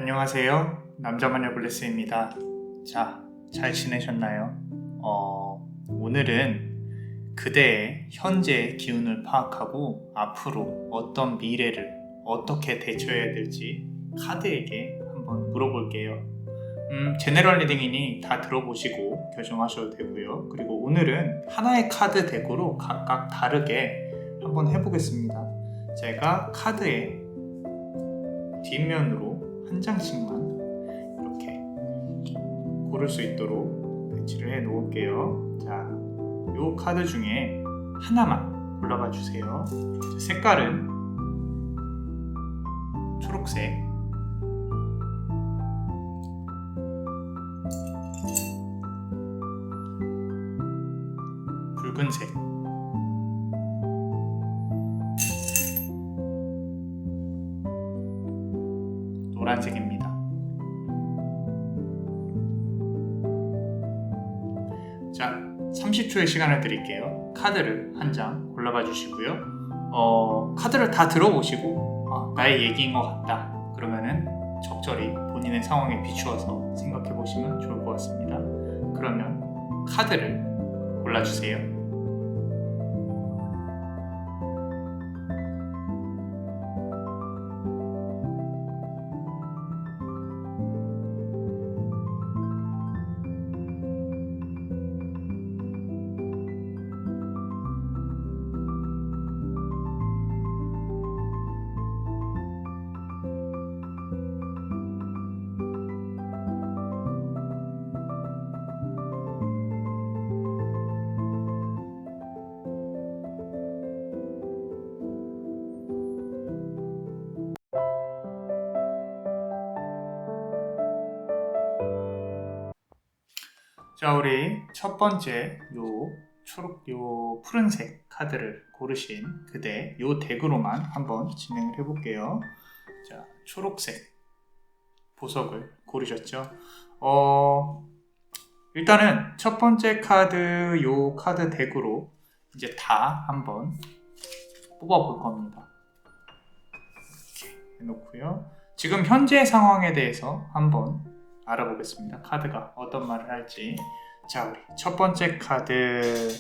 안녕하세요. 남자마녀 블레스입니다. 자, 잘 지내셨나요? 오늘은 그대의 현재의 기운을 파악하고 앞으로 어떤 미래를 어떻게 대처해야 될지 카드에게 한번 물어볼게요. 제너럴 리딩이니 다 들어보시고 결정하셔도 되고요. 그리고 오늘은 하나의 카드 덱으로 각각 다르게 한번 해보겠습니다. 제가 카드의 뒷면으로 한 장씩만 이렇게 고를 수 있도록 배치를 해 놓을게요. 자, 이 카드 중에 하나만 골라봐 주세요. 색깔은 초록색, 붉은색, 노란색입니다. 자, 30초의 시간을 드릴게요. 카드를 한 장 골라봐 주시고요. 카드를 다 들어보시고 나의 얘기인 것 같다. 그러면은 적절히 본인의 상황에 비추어서 생각해 보시면 좋을 것 같습니다. 그러면 카드를 골라주세요. 자, 우리 첫 번째 요 푸른색 카드를 고르신 그대 요 덱으로만 한번 진행을 해볼게요. 자, 초록색 보석을 고르셨죠? 일단은 첫 번째 카드 요 카드 덱으로 이제 다 한번 뽑아볼 겁니다. 이렇게 해놓고요. 지금 현재 상황에 대해서 한번 알아보겠습니다. 카드가 어떤 말을 할지. 자, 우리 첫 번째 카드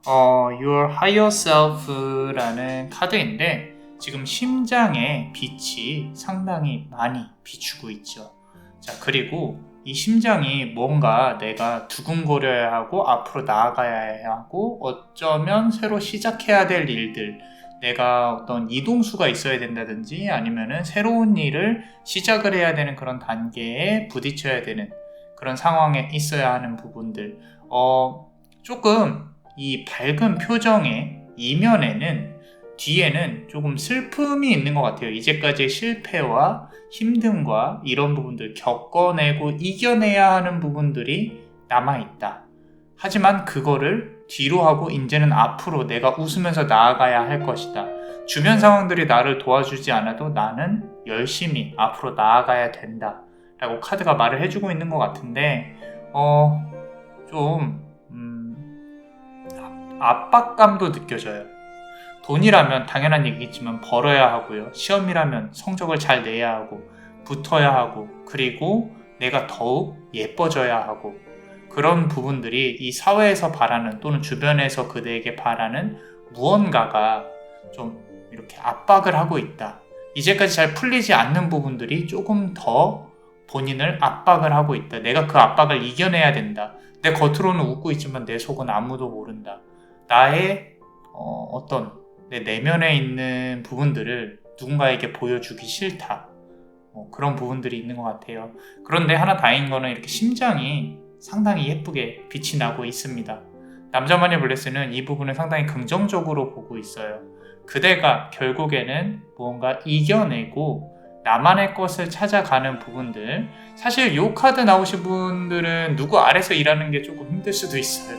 Your Higher Self라는 카드인데 지금 심장에 빛이 상당히 많이 비추고 있죠. 자, 그리고 이 심장이 뭔가 내가 두근거려야 하고 앞으로 나아가야 하고 어쩌면 새로 시작해야 될 일들, 내가 어떤 이동수가 있어야 된다든지 아니면은 새로운 일을 시작을 해야 되는 그런 단계에 부딪혀야 되는 그런 상황에 있어야 하는 부분들, 조금 이 밝은 표정의 이면에는 뒤에는 조금 슬픔이 있는 것 같아요. 이제까지의 실패와 힘듦과 이런 부분들 겪어내고 이겨내야 하는 부분들이 남아있다. 하지만 그거를 뒤로 하고 이제는 앞으로 내가 웃으면서 나아가야 할 것이다. 주변 상황들이 나를 도와주지 않아도 나는 열심히 앞으로 나아가야 된다 라고 카드가 말을 해주고 있는 것 같은데 좀 압박감도 느껴져요. 돈이라면 당연한 얘기겠지만 벌어야 하고요. 시험이라면 성적을 잘 내야 하고 붙어야 하고 그리고 내가 더욱 예뻐져야 하고 그런 부분들이 이 사회에서 바라는 또는 주변에서 그대에게 바라는 무언가가 좀 이렇게 압박을 하고 있다. 이제까지 잘 풀리지 않는 부분들이 조금 더 본인을 압박을 하고 있다. 내가 그 압박을 이겨내야 된다. 내 겉으로는 웃고 있지만 내 속은 아무도 모른다. 나의 내 내면에 있는 부분들을 누군가에게 보여주기 싫다. 그런 부분들이 있는 것 같아요. 그런데 하나 다행인 거는 이렇게 심장이 상당히 예쁘게 빛이 나고 있습니다. 남자마녀 블레스는 이 부분을 상당히 긍정적으로 보고 있어요. 그대가 결국에는 무언가 이겨내고 나만의 것을 찾아가는 부분들, 사실 이 카드 나오신 분들은 누구 아래서 일하는 게 조금 힘들 수도 있어요.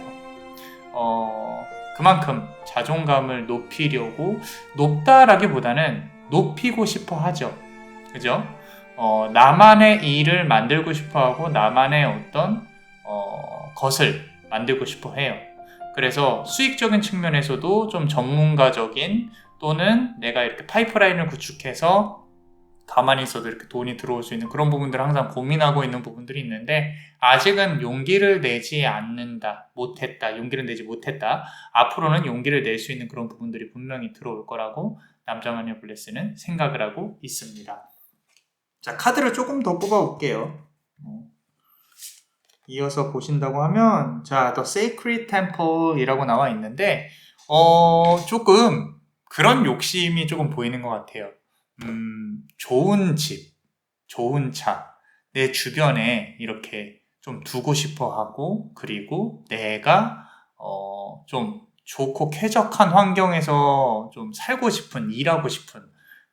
그만큼 자존감을 높이려고, 높다라기보다는 높이고 싶어 하죠. 그죠? 나만의 일을 만들고 싶어 하고 나만의 어떤 것을 만들고 싶어 해요. 그래서 수익적인 측면에서도 좀 전문가적인 또는 내가 이렇게 파이프라인을 구축해서 가만히 있어도 이렇게 돈이 들어올 수 있는 그런 부분들을 항상 고민하고 있는 부분들이 있는데 아직은 용기를 내지 않는다, 못했다, 용기를 내지 못했다. 앞으로는 용기를 낼 수 있는 그런 부분들이 분명히 들어올 거라고 남자마녀 블레스는 생각을 하고 있습니다. 자, 카드를 조금 더 뽑아볼게요. 이어서 보신다고 하면 자, The Sacred Temple이라고 나와 있는데 조금 그런 욕심이 조금 보이는 것 같아요. 좋은 집, 좋은 차, 내 주변에 이렇게 좀 두고 싶어 하고, 그리고 내가 좀 좋고 쾌적한 환경에서 좀 살고 싶은, 일하고 싶은,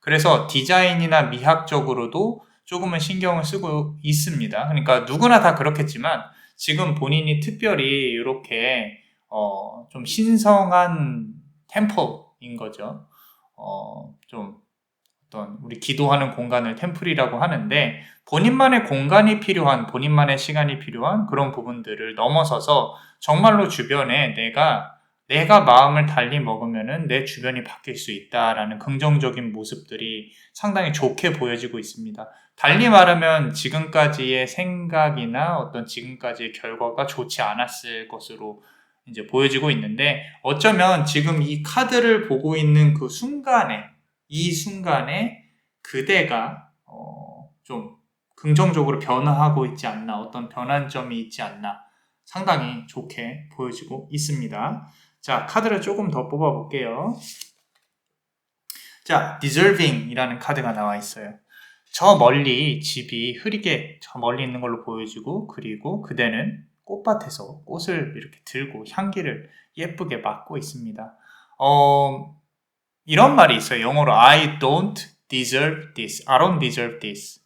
그래서 디자인이나 미학적으로도 조금은 신경을 쓰고 있습니다. 그러니까 누구나 다 그렇겠지만 지금 본인이 특별히 이렇게 좀 신성한 템플인 거죠. 좀 어떤 우리 기도하는 공간을 템플이라고 하는데 본인만의 공간이 필요한, 본인만의 시간이 필요한 그런 부분들을 넘어서서 정말로 주변에 내가 마음을 달리 먹으면은 내 주변이 바뀔 수 있다라는 긍정적인 모습들이 상당히 좋게 보여지고 있습니다. 달리 말하면 지금까지의 생각이나 어떤 지금까지의 결과가 좋지 않았을 것으로 이제 보여지고 있는데 어쩌면 지금 이 카드를 보고 있는 그 순간에 이 순간에 그대가 좀 긍정적으로 변화하고 있지 않나, 어떤 변환점이 있지 않나 상당히 좋게 보여지고 있습니다. 자, 카드를 조금 더 뽑아볼게요. 자, deserving 이라는 카드가 나와 있어요. 저 멀리 집이 흐리게 저 멀리 있는 걸로 보여지고, 그리고 그대는 꽃밭에서 꽃을 이렇게 들고 향기를 예쁘게 맡고 있습니다. 이런 말이 있어요. 영어로 I don't deserve this. I don't deserve this.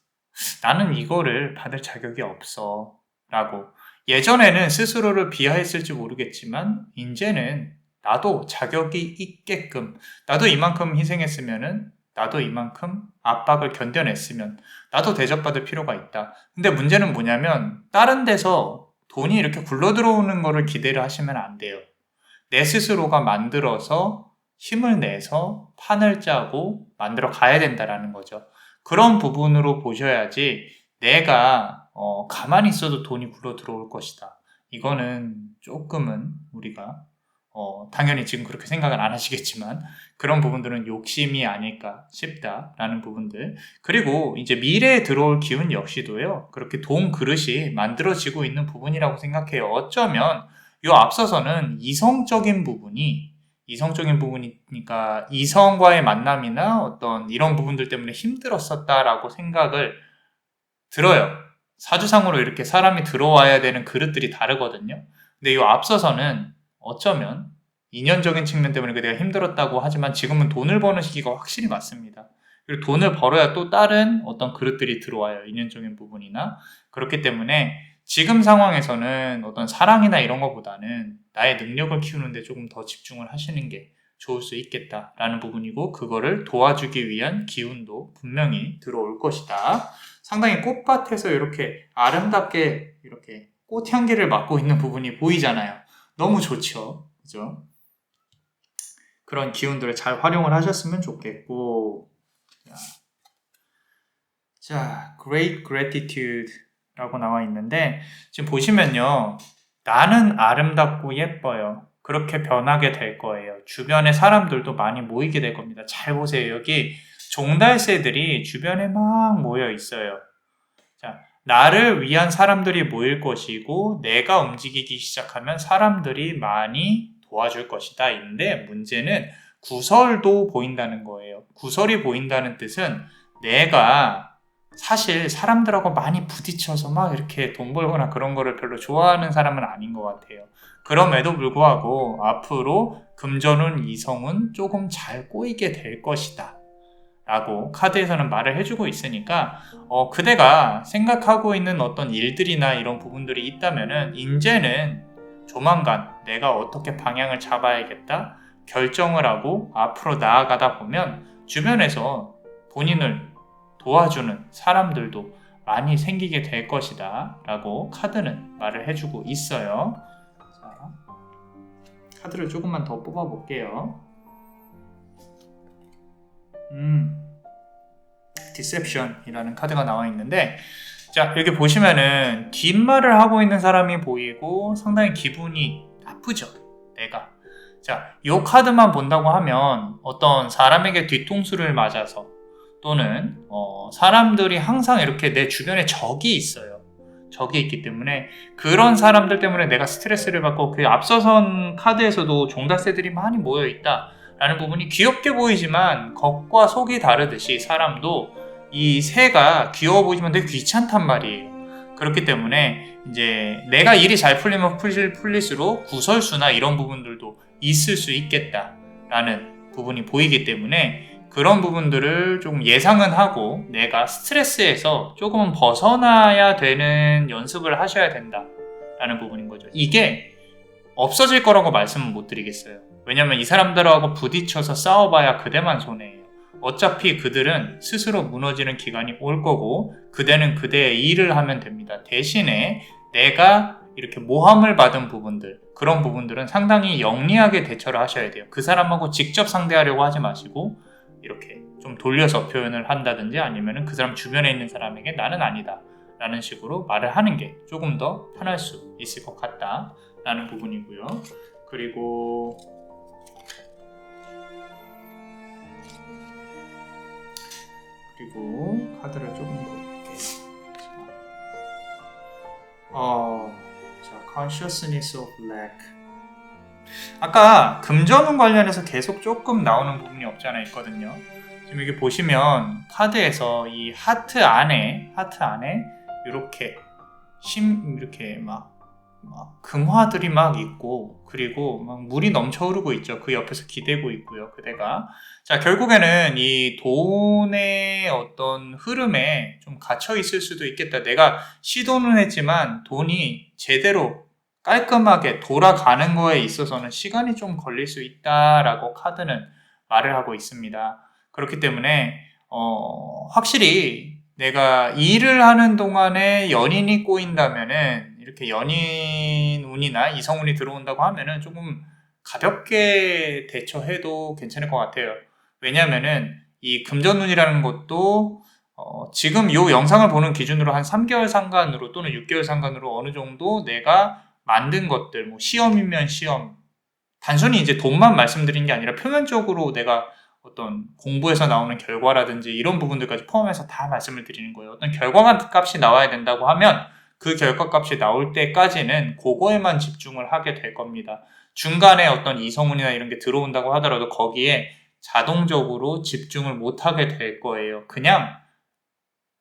나는 이거를 받을 자격이 없어. 라고. 예전에는 스스로를 비하했을지 모르겠지만 이제는 나도 자격이 있게끔, 나도 이만큼 희생했으면은, 나도 이만큼 압박을 견뎌냈으면 나도 대접받을 필요가 있다. 근데 문제는 뭐냐면 다른 데서 돈이 이렇게 굴러들어오는 거를 기대를 하시면 안 돼요. 내 스스로가 만들어서 힘을 내서 판을 짜고 만들어 가야 된다라는 거죠. 그런 부분으로 보셔야지 내가 가만히 있어도 돈이 굴러 들어올 것이다. 이거는 조금은 우리가 당연히 지금 그렇게 생각은 안 하시겠지만 그런 부분들은 욕심이 아닐까 싶다라는 부분들. 그리고 이제 미래에 들어올 기운 역시도요. 그렇게 돈 그릇이 만들어지고 있는 부분이라고 생각해요. 어쩌면 요 앞서서는 이성적인 부분이니까 이성과의 만남이나 어떤 이런 부분들 때문에 힘들었었다라고 생각을 들어요. 사주상으로 이렇게 사람이 들어와야 되는 그릇들이 다르거든요. 근데 요 앞서서는 어쩌면 인연적인 측면 때문에 내가 힘들었다고 하지만 지금은 돈을 버는 시기가 확실히 맞습니다. 그리고 돈을 벌어야 또 다른 어떤 그릇들이 들어와요. 인연적인 부분이나. 그렇기 때문에 지금 상황에서는 어떤 사랑이나 이런 것보다는 나의 능력을 키우는데 조금 더 집중을 하시는 게 좋을 수 있겠다라는 부분이고 그거를 도와주기 위한 기운도 분명히 들어올 것이다. 상당히 꽃밭에서 이렇게 아름답게 이렇게 꽃향기를 맡고 있는 부분이 보이잖아요. 너무 좋죠. 그죠? 그런 기운들을 잘 활용을 하셨으면 좋겠고 자, Great Gratitude 라고 나와 있는데 지금 보시면요. 나는 아름답고 예뻐요. 그렇게 변하게 될 거예요. 주변에 사람들도 많이 모이게 될 겁니다. 잘 보세요. 여기 종달새들이 주변에 막 모여 있어요. 자, 나를 위한 사람들이 모일 것이고 내가 움직이기 시작하면 사람들이 많이 도와줄 것이다. 인데 문제는 구설도 보인다는 거예요. 구설이 보인다는 뜻은 내가 사실 사람들하고 많이 부딪혀서 막 이렇게 돈 벌거나 그런 거를 별로 좋아하는 사람은 아닌 것 같아요. 그럼에도 불구하고 앞으로 금전운, 이성은 조금 잘 꼬이게 될 것이다. 라고 카드에서는 말을 해주고 있으니까 그대가 생각하고 있는 어떤 일들이나 이런 부분들이 있다면은 이제는 조만간 내가 어떻게 방향을 잡아야겠다 결정을 하고 앞으로 나아가다 보면 주변에서 본인을 도와주는 사람들도 많이 생기게 될 것이다 라고 카드는 말을 해주고 있어요. 자, 카드를 조금만 더 뽑아볼게요. Deception이라는 카드가 나와 있는데, 자, 여기 보시면은 뒷말을 하고 있는 사람이 보이고 상당히 기분이 나쁘죠, 내가. 자, 이 카드만 본다고 하면 어떤 사람에게 뒤통수를 맞아서 또는 사람들이 항상 이렇게 내 주변에 적이 있어요. 적이 있기 때문에 그런 사람들 때문에 내가 스트레스를 받고, 그 앞서선 카드에서도 종달새들이 많이 모여 있다 라는 부분이 귀엽게 보이지만 겉과 속이 다르듯이 사람도 이 새가 귀여워 보이지만 되게 귀찮단 말이에요. 그렇기 때문에 이제 내가 일이 잘 풀리면 풀릴수록 구설수나 이런 부분들도 있을 수 있겠다라는 부분이 보이기 때문에 그런 부분들을 좀 예상은 하고 내가 스트레스에서 조금은 벗어나야 되는 연습을 하셔야 된다라는 부분인 거죠. 이게 없어질 거라고 말씀은 못 드리겠어요. 왜냐면 이 사람들하고 부딪혀서 싸워봐야 그대만 손해예요. 어차피 그들은 스스로 무너지는 기간이 올 거고 그대는 그대의 일을 하면 됩니다. 대신에 내가 이렇게 모함을 받은 부분들, 그런 부분들은 상당히 영리하게 대처를 하셔야 돼요. 그 사람하고 직접 상대하려고 하지 마시고 이렇게 좀 돌려서 표현을 한다든지 아니면은 그 사람 주변에 있는 사람에게 나는 아니다 라는 식으로 말을 하는 게 조금 더 편할 수 있을 것 같다 라는 부분이고요. 그리고 카드를 조금 더 볼게요. 자, Consciousness of Lack. 아까 금전운 관련해서 계속 조금 나오는 부분이 없지 않아 있거든요. 지금 여기 보시면 카드에서 이 하트 안에 이렇게 이렇게 막 금화들이 막 있고, 그리고 막 물이 넘쳐 흐르고 있죠. 그 옆에서 기대고 있고요, 그대가. 자, 결국에는 이 돈의 어떤 흐름에 좀 갇혀 있을 수도 있겠다. 내가 시도는 했지만 돈이 제대로 깔끔하게 돌아가는 거에 있어서는 시간이 좀 걸릴 수 있다라고 카드는 말을 하고 있습니다. 그렇기 때문에 확실히 내가 일을 하는 동안에 연인이 꼬인다면은, 이렇게 연인 운이나 이성 운이 들어온다고 하면은 조금 가볍게 대처해도 괜찮을 것 같아요. 왜냐면은 이 금전운이라는 것도 지금 이 영상을 보는 기준으로 한 3개월 상간으로 또는 6개월 상간으로 어느 정도 내가 만든 것들, 뭐 시험이면 시험, 단순히 이제 돈만 말씀드린 게 아니라 표면적으로 내가 어떤 공부에서 나오는 결과라든지 이런 부분들까지 포함해서 다 말씀을 드리는 거예요. 어떤 결과값이 나와야 된다고 하면 그 결과값이 나올 때까지는 그거에만 집중을 하게 될 겁니다. 중간에 어떤 이성운이나 이런 게 들어온다고 하더라도 거기에 자동적으로 집중을 못하게 될 거예요. 그냥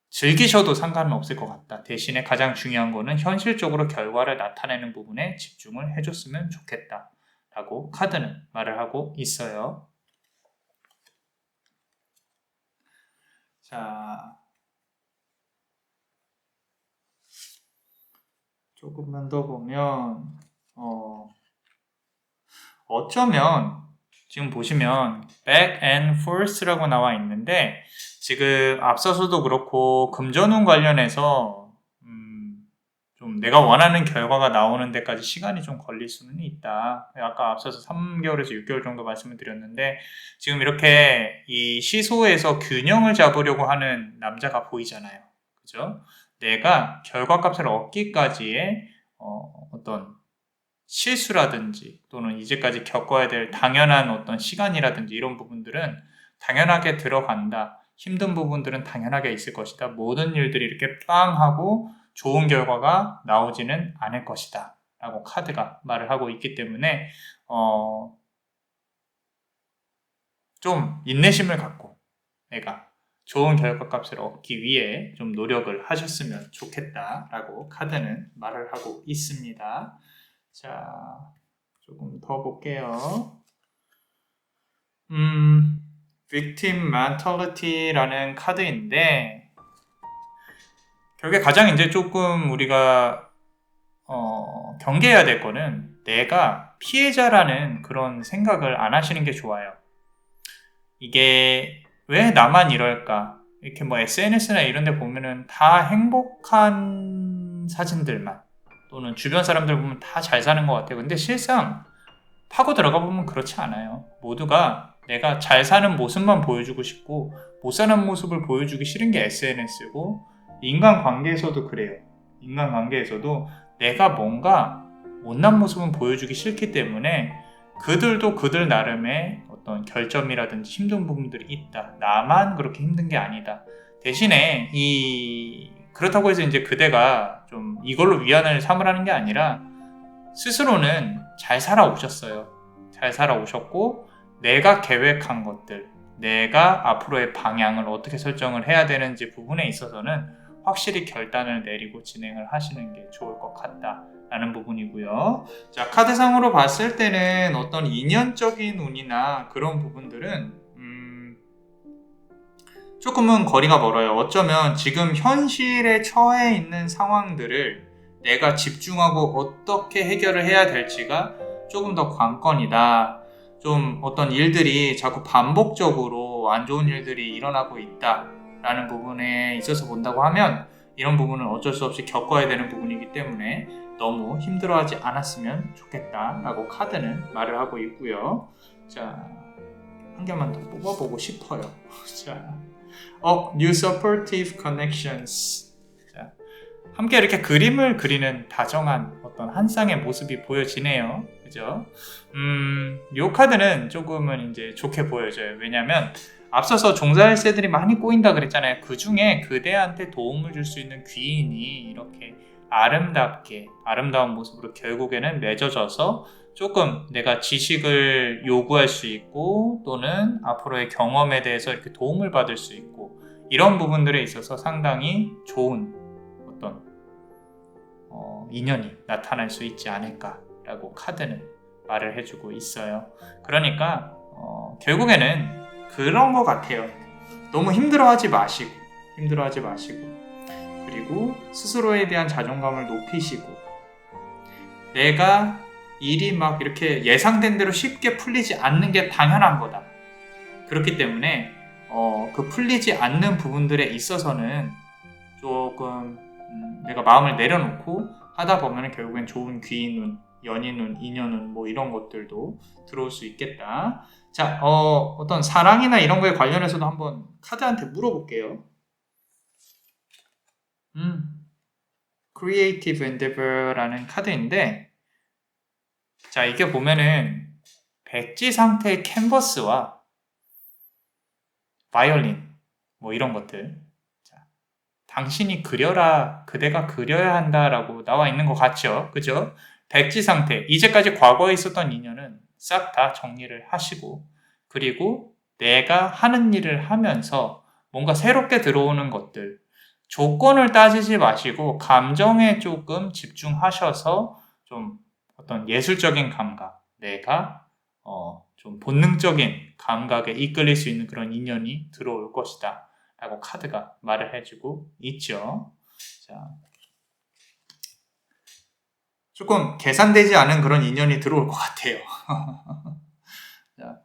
즐기셔도 상관은 없을 것 같다. 대신에 가장 중요한 거는 현실적으로 결과를 나타내는 부분에 집중을 해줬으면 좋겠다 라고 카드는 말을 하고 있어요. 자, 조금만 더 보면 어쩌면 지금 보시면 back and forth라고 나와 있는데, 지금 앞서서도 그렇고 금전운 관련해서 좀 내가 원하는 결과가 나오는 데까지 시간이 좀 걸릴 수는 있다. 아까 앞서서 3개월에서 6개월 정도 말씀을 드렸는데, 지금 이렇게 이 시소에서 균형을 잡으려고 하는 남자가 보이잖아요. 그죠? 내가 결과값을 얻기까지의 어떤 실수라든지 또는 이제까지 겪어야 될 당연한 어떤 시간이라든지 이런 부분들은 당연하게 들어간다. 힘든 부분들은 당연하게 있을 것이다. 모든 일들이 이렇게 빵 하고 좋은 결과가 나오지는 않을 것이다 라고 카드가 말을 하고 있기 때문에 좀 인내심을 갖고 내가 좋은 결과값을 얻기 위해 좀 노력을 하셨으면 좋겠다 라고 카드는 말을 하고 있습니다. 자, 조금 더 볼게요. Victim Mentality라는 카드인데, 결국에 가장 이제 조금 우리가 경계해야 될 거는 내가 피해자라는 그런 생각을 안 하시는 게 좋아요. 이게 왜 나만 이럴까? 이렇게 뭐 SNS나 이런 데 보면은 다 행복한 사진들만, 또는 주변 사람들 보면 다 잘 사는 것 같아요. 근데 실상 파고 들어가 보면 그렇지 않아요. 모두가 내가 잘 사는 모습만 보여주고 싶고 못 사는 모습을 보여주기 싫은 게 SNS고, 인간관계에서도 그래요. 인간관계에서도 내가 뭔가 못난 모습은 보여주기 싫기 때문에 그들도 그들 나름의 어떤 결점이라든지 힘든 부분들이 있다. 나만 그렇게 힘든 게 아니다. 대신에 그렇다고 해서 이제 그대가 좀 이걸로 위안을 삼으라는 게 아니라 스스로는 잘 살아오셨어요. 잘 살아오셨고 내가 계획한 것들, 내가 앞으로의 방향을 어떻게 설정을 해야 되는지 부분에 있어서는 확실히 결단을 내리고 진행을 하시는 게 좋을 것 같다라는 부분이고요. 자, 카드상으로 봤을 때는 어떤 인연적인 운이나 그런 부분들은 조금은 거리가 멀어요. 어쩌면 지금 현실에 처해 있는 상황들을 내가 집중하고 어떻게 해결을 해야 될지가 조금 더 관건이다. 좀 어떤 일들이 자꾸 반복적으로 안 좋은 일들이 일어나고 있다라는 부분에 있어서 본다고 하면 이런 부분은 어쩔 수 없이 겪어야 되는 부분이기 때문에 너무 힘들어하지 않았으면 좋겠다라고 카드는 말을 하고 있고요. 자, 한 개만 더 뽑아보고 싶어요. 자, New Supportive Connections. 자, 함께 이렇게 그림을 그리는 다정한 어떤 한 쌍의 모습이 보여지네요. 그죠? 요 카드는 조금은 이제 좋게 보여져요. 왜냐면 앞서서 종자일세들이 많이 꼬인다 그랬잖아요. 그 중에 그대한테 도움을 줄 수 있는 귀인이 이렇게 아름답게 아름다운 모습으로 결국에는 맺어져서 조금 내가 지식을 요구할 수 있고 또는 앞으로의 경험에 대해서 이렇게 도움을 받을 수 있고 이런 부분들에 있어서 상당히 좋은 어떤 인연이 나타날 수 있지 않을까라고 카드는 말을 해주고 있어요. 그러니까 결국에는 그런 것 같아요. 너무 힘들어하지 마시고 그리고 스스로에 대한 자존감을 높이시고 내가 일이 막 이렇게 예상된 대로 쉽게 풀리지 않는 게 당연한 거다. 그렇기 때문에 그 풀리지 않는 부분들에 있어서는 조금 내가 마음을 내려놓고 하다 보면 결국엔 좋은 귀인운, 연인운, 인연운 뭐 이런 것들도 들어올 수 있겠다. 자, 어떤 사랑이나 이런 거에 관련해서도 한번 카드한테 물어볼게요. Creative Endeavor라는 카드인데 자, 이게 보면은 백지 상태의 캔버스와 바이올린 뭐 이런 것들 자, 당신이 그려라 그대가 그려야 한다라고 나와 있는 것 같죠? 그죠? 백지 상태 이제까지 과거에 있었던 인연은 싹 다 정리를 하시고 그리고 내가 하는 일을 하면서 뭔가 새롭게 들어오는 것들 조건을 따지지 마시고 감정에 조금 집중하셔서 좀 어떤 예술적인 감각 내가 좀 본능적인 감각에 이끌릴 수 있는 그런 인연이 들어올 것이다 라고 카드가 말을 해주고 있죠. 자, 조금 계산되지 않은 그런 인연이 들어올 것 같아요. 자,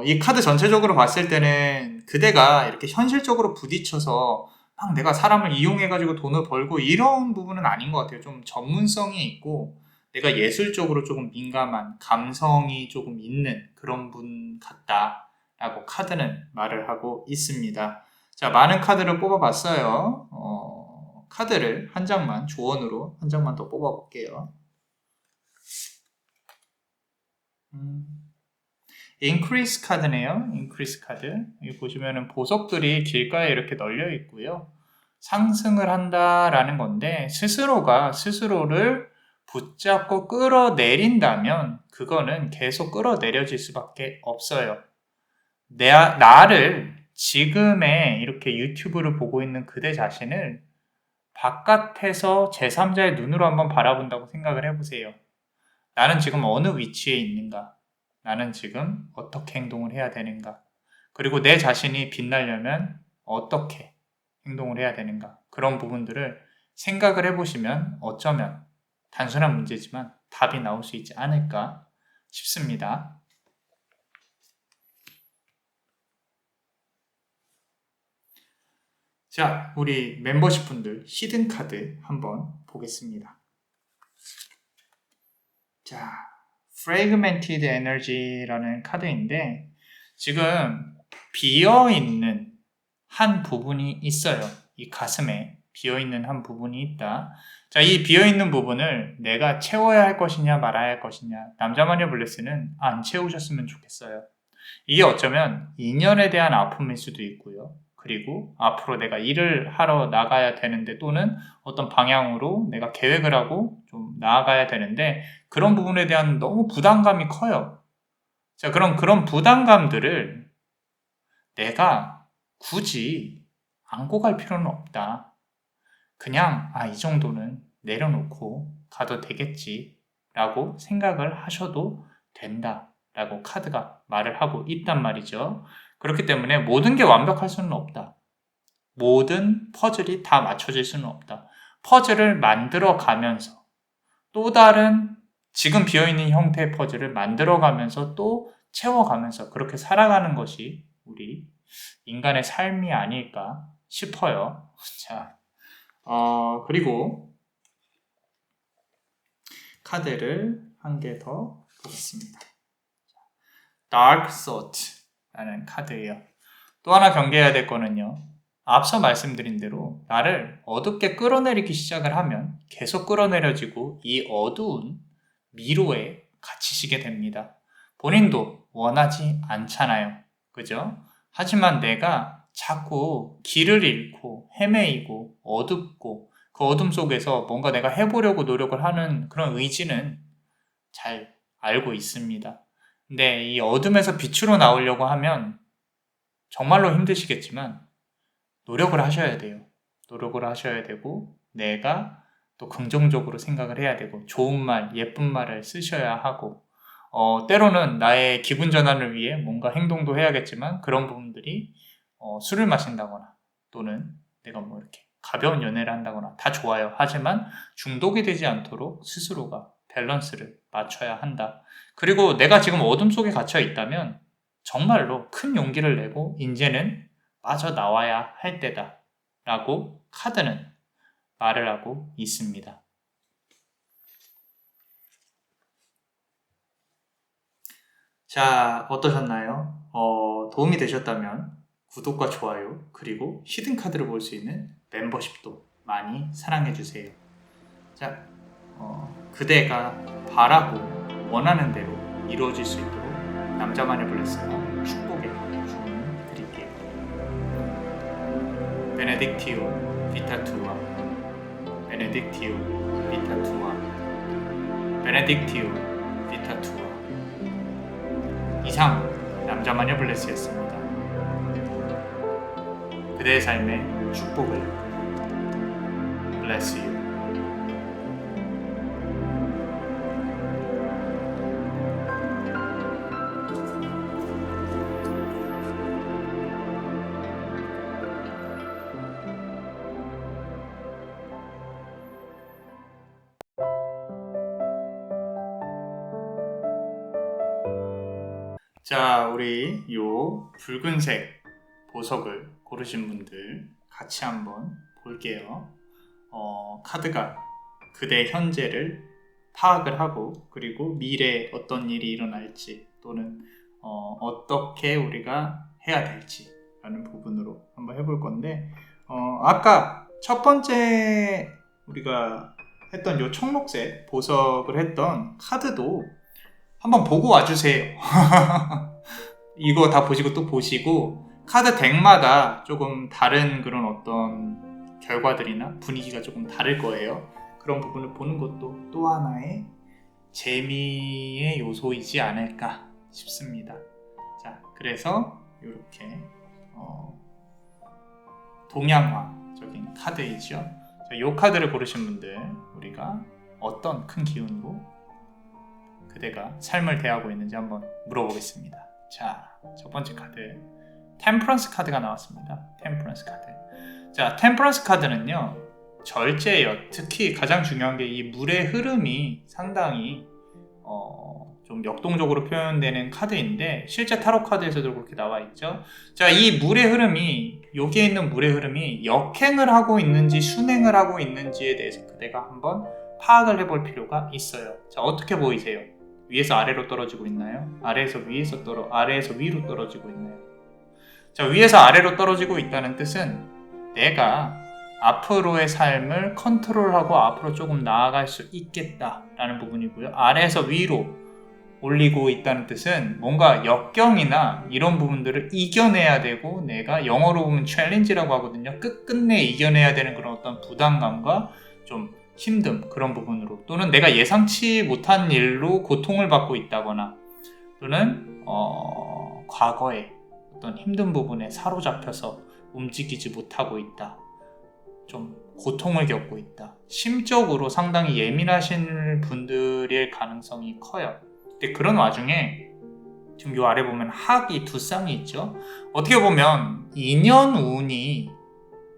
이 카드 전체적으로 봤을 때는 그대가 이렇게 현실적으로 부딪혀서 막 내가 사람을 이용해가지고 돈을 벌고 이런 부분은 아닌 것 같아요. 좀 전문성이 있고 내가 예술적으로 조금 민감한 감성이 조금 있는 그런 분 같다라고 카드는 말을 하고 있습니다. 자, 많은 카드를 뽑아봤어요. 카드를 한 장만 조언으로 한 장만 더 뽑아볼게요. 인크리스 카드네요. 인크리스 카드. 여기 보시면은 보석들이 길가에 이렇게 널려 있고요. 상승을 한다라는 건데 스스로가 스스로를 붙잡고 끌어내린다면 그거는 계속 끌어내려질 수밖에 없어요. 나를 지금의 이렇게 유튜브를 보고 있는 그대 자신을 바깥에서 제3자의 눈으로 한번 바라본다고 생각을 해보세요. 나는 지금 어느 위치에 있는가? 나는 지금 어떻게 행동을 해야 되는가? 그리고 내 자신이 빛나려면 어떻게 행동을 해야 되는가? 그런 부분들을 생각을 해보시면 어쩌면 단순한 문제지만 답이 나올 수 있지 않을까 싶습니다. 자, 우리 멤버십 분들 히든 카드 한번 보겠습니다. 자, Fragmented Energy라는 카드인데 지금 비어있는 한 부분이 있어요. 이 가슴에 비어있는 한 부분이 있다. 자, 이 비어있는 부분을 내가 채워야 할 것이냐 말아야 할 것이냐. 남자마녀 블레스는 안 채우셨으면 좋겠어요. 이게 어쩌면 인연에 대한 아픔일 수도 있고요. 그리고 앞으로 내가 일을 하러 나가야 되는데 또는 어떤 방향으로 내가 계획을 하고 좀 나아가야 되는데 그런 부분에 대한 너무 부담감이 커요. 자, 그런 부담감들을 내가 굳이 안고 갈 필요는 없다. 그냥 이 정도는 내려놓고 가도 되겠지 라고 생각을 하셔도 된다 라고 카드가 말을 하고 있단 말이죠. 그렇기 때문에 모든 게 완벽할 수는 없다. 모든 퍼즐이 다 맞춰질 수는 없다. 퍼즐을 만들어 가면서 또 다른 지금 비어있는 형태의 퍼즐을 만들어 가면서 또 채워가면서 그렇게 살아가는 것이 우리 인간의 삶이 아닐까 싶어요. 자, 그리고 카드를 한 개 더 보겠습니다. Dark Thought라는 카드예요. 또 하나 경계해야 될 거는요. 앞서 말씀드린 대로 나를 어둡게 끌어내리기 시작을 하면 계속 끌어내려지고 이 어두운 미로에 갇히시게 됩니다. 본인도 원하지 않잖아요. 그죠? 하지만 내가 자꾸 길을 잃고 헤매이고 어둡고 그 어둠 속에서 뭔가 내가 해보려고 노력을 하는 그런 의지는 잘 알고 있습니다. 근데 이 어둠에서 빛으로 나오려고 하면 정말로 힘드시겠지만 노력을 하셔야 돼요. 노력을 하셔야 되고 내가 또 긍정적으로 생각을 해야 되고 좋은 말, 예쁜 말을 쓰셔야 하고 때로는 나의 기분 전환을 위해 뭔가 행동도 해야겠지만 그런 부분들이 술을 마신다거나 또는 내가 뭐 이렇게 가벼운 연애를 한다거나 다 좋아요. 하지만 중독이 되지 않도록 스스로가 밸런스를 맞춰야 한다. 그리고 내가 지금 어둠 속에 갇혀 있다면 정말로 큰 용기를 내고 이제는 빠져나와야 할 때다 라고 카드는 말을 하고 있습니다. 자, 어떠셨나요? 도움이 되셨다면 구독과 좋아요 그리고 히든 카드를 볼 수 있는 멤버십도 많이 사랑해주세요. 자, 그대가 바라고 원하는 대로 이루어질 수 있도록 남자만의 블레스가 축복의 주문을 드릴게요. 베네딕티오 비타투아 베네딕티오 비타투아 베네딕티오 비타투아 이상 남자마녀 블레스였습니다. 그대의 삶의 축복을 Bless you. 자, 우리 요 붉은색 보석을 고르신 분들 같이 한번 볼게요. 카드가 그대 현재를 파악을 하고 그리고 미래에 어떤 일이 일어날지 또는 어떻게 우리가 해야 될지 라는 부분으로 한번 해볼 건데 아까 첫 번째 우리가 했던 요 청록색 보석을 했던 카드도 한번 보고 와주세요. 이거 다 보시고 또 보시고 카드 덱마다 조금 다른 그런 어떤 결과들이나 분위기가 조금 다를 거예요. 그런 부분을 보는 것도 또 하나의 재미의 요소이지 않을까 싶습니다. 자, 그래서 이렇게 동양화적인 카드이죠. 자, 이 카드를 고르신 분들 우리가 어떤 큰 기운으로 그대가 삶을 대하고 있는지 한번 물어보겠습니다. 자, 첫 번째 카드 템퍼런스 카드가 나왔습니다. 템퍼런스 카드. 자, 템퍼런스 카드는요 절제예요. 특히 가장 중요한 게 이 물의 흐름이 상당히 좀 역동적으로 표현되는 카드인데 실제 타로 카드에서도 그렇게 나와 있죠. 자, 이 물의 흐름이 여기에 있는 물의 흐름이 역행을 하고 있는지 순행을 하고 있는지에 대해서 그대가 한번 파악을 해볼 필요가 있어요. 자, 어떻게 보이세요? 위에서 아래로 떨어지고 있나요? 아래에서 위로 떨어지고 있나요? 자, 위에서 아래로 떨어지고 있다는 뜻은 내가 앞으로의 삶을 컨트롤하고 앞으로 조금 나아갈 수 있겠다라는 부분이고요. 아래에서 위로 올리고 있다는 뜻은 뭔가 역경이나 이런 부분들을 이겨내야 되고, 내가 영어로 보면 챌린지라고 하거든요. 끝끝내 이겨내야 되는 그런 어떤 부담감과 좀 힘듦, 그런 부분으로, 또는 내가 예상치 못한 일로 고통을 받고 있다거나, 또는 과거에 어떤 힘든 부분에 사로잡혀서 움직이지 못하고 있다, 좀 고통을 겪고 있다, 심적으로 상당히 예민하신 분들의 가능성이 커요. 근데 그런 와중에 지금 요 아래 보면 학이 두 쌍이 있죠. 어떻게 보면 인연운이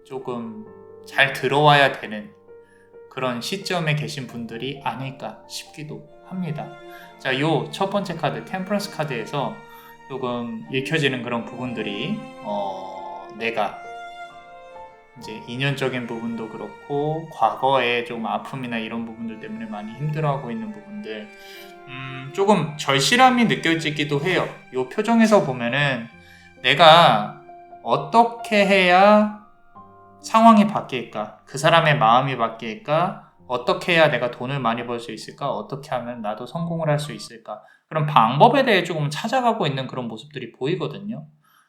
조금 잘 들어와야 되는 그런 시점에 계신 분들이 아닐까 싶기도 합니다. 자, 요 첫 번째 카드, 템퍼런스 카드에서 조금 읽혀지는 그런 부분들이 내가 이제 인연적인 부분도 그렇고, 과거에 좀 아픔이나 이런 부분들 때문에 많이 힘들어하고 있는 부분들, 조금 절실함이 느껴지기도 해요. 요 표정에서 보면은 내가 어떻게 해야 상황이 바뀔까? 그 사람의 마음이 바뀔까? 어떻게 해야 내가 돈을 많이 벌 수 있을까? 어떻게 하면 나도 성공을 할 수 있을까? 그런 방법에 대해 조금 찾아가고 있는 그런 모습들이 보이거든요.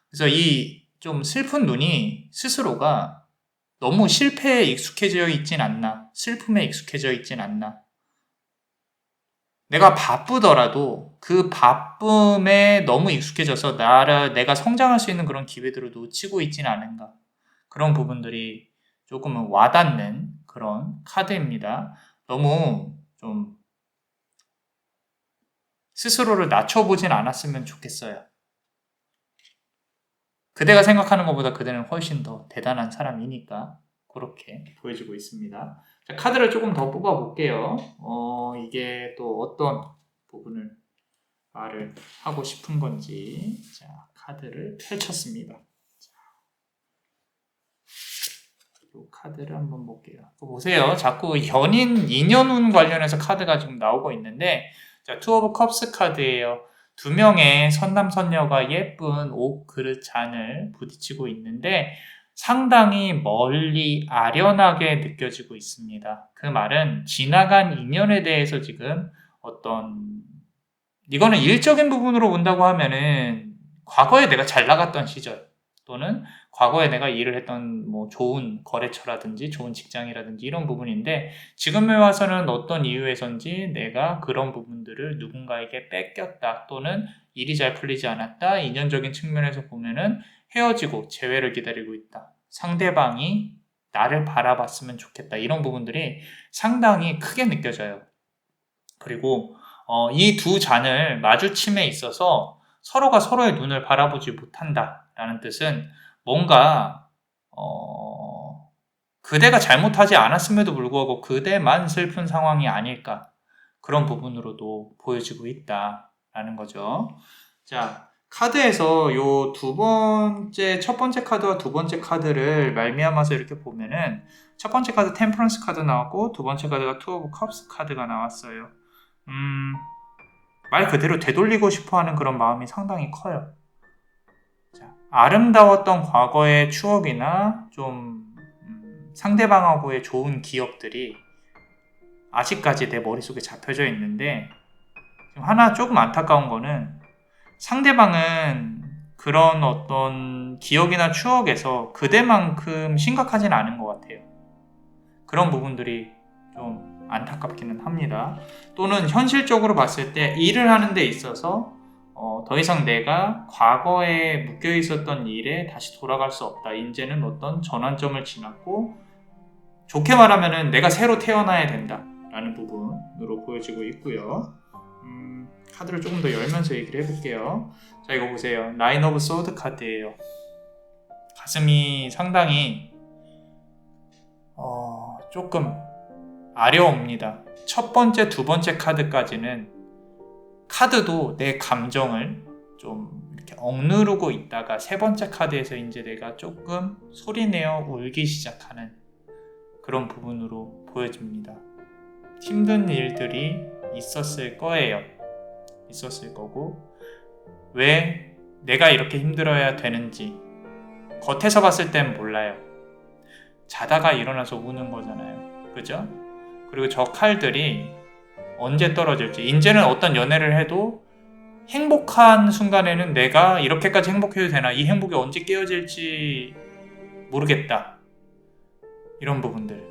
그래서 이 좀 슬픈 눈이 스스로가 너무 실패에 익숙해져 있진 않나, 슬픔에 익숙해져 있진 않나, 내가 바쁘더라도 그 바쁨에 너무 익숙해져서 내가 성장할 수 있는 그런 기회들을 놓치고 있지는 않은가, 그런 부분들이 조금은 와닿는 그런 카드입니다. 너무 좀 스스로를 낮춰보진 않았으면 좋겠어요. 그대가 생각하는 것보다 그대는 훨씬 더 대단한 사람이니까 그렇게 보여지고 있습니다. 자, 카드를 조금 더 뽑아볼게요. 이게 또 어떤 부분을 말을 하고 싶은 건지. 자, 카드를 펼쳤습니다. 이 카드를 한번 볼게요. 보세요. 자꾸 연인, 인연운 관련해서 카드가 지금 나오고 있는데, 자, 투 오브 컵스 카드예요. 두 명의 선남선녀가 예쁜 옷 그릇 잔을 부딪히고 있는데 상당히 멀리 아련하게 느껴지고 있습니다. 그 말은 지나간 인연에 대해서 지금 이거는 일적인 부분으로 본다고 하면은 과거에 내가 잘 나갔던 시절, 또는 과거에 내가 일을 했던 뭐 좋은 거래처라든지 좋은 직장이라든지 이런 부분인데, 지금에 와서는 어떤 이유에선지 내가 그런 부분들을 누군가에게 뺏겼다, 또는 일이 잘 풀리지 않았다, 인연적인 측면에서 보면은 헤어지고 재회를 기다리고 있다, 상대방이 나를 바라봤으면 좋겠다, 이런 부분들이 상당히 크게 느껴져요. 그리고 이 두 잔을 마주침에 있어서 서로가 서로의 눈을 바라보지 못한다라는 뜻은 뭔가 그대가 잘못하지 않았음에도 불구하고 그대만 슬픈 상황이 아닐까, 그런 부분으로도 보여지고 있다라는 거죠. 자, 카드에서 요 첫 번째 카드와 두 번째 카드를 말미암아서 이렇게 보면은 첫 번째 카드 템퍼런스 카드 나왔고, 두 번째 카드가 투 오브 컵스 카드가 나왔어요. 말 그대로 되돌리고 싶어하는 그런 마음이 상당히 커요. 자, 아름다웠던 과거의 추억이나 좀 상대방하고의 좋은 기억들이 아직까지 내 머릿속에 잡혀져 있는데, 하나 조금 안타까운 거는 상대방은 그런 어떤 기억이나 추억에서 그대만큼 심각하진 않은 것 같아요. 그런 부분들이 좀 안타깝기는 합니다. 또는 현실적으로 봤을 때 일을 하는 데 있어서 더 이상 내가 과거에 묶여 있었던 일에 다시 돌아갈 수 없다. 이제는 어떤 전환점을 지났고, 좋게 말하면은 내가 새로 태어나야 된다 라는 부분으로 보여지고 있고요. 카드를 조금 더 열면서 얘기를 해볼게요. 자, 이거 보세요. 나인 오브 소드 카드예요. 가슴이 상당히 조금 아려옵니다. 첫 번째, 두 번째 카드까지는 카드도 내 감정을 좀 이렇게 억누르고 있다가 세 번째 카드에서 이제 내가 조금 소리내어 울기 시작하는 그런 부분으로 보여집니다. 힘든 일들이 있었을 거예요. 있었을 거고, 왜 내가 이렇게 힘들어야 되는지, 겉에서 봤을 땐 몰라요. 자다가 일어나서 우는 거잖아요. 그죠? 그리고 저 칼들이 언제 떨어질지, 이제는 어떤 연애를 해도 행복한 순간에는 내가 이렇게까지 행복해도 되나, 이 행복이 언제 깨어질지 모르겠다, 이런 부분들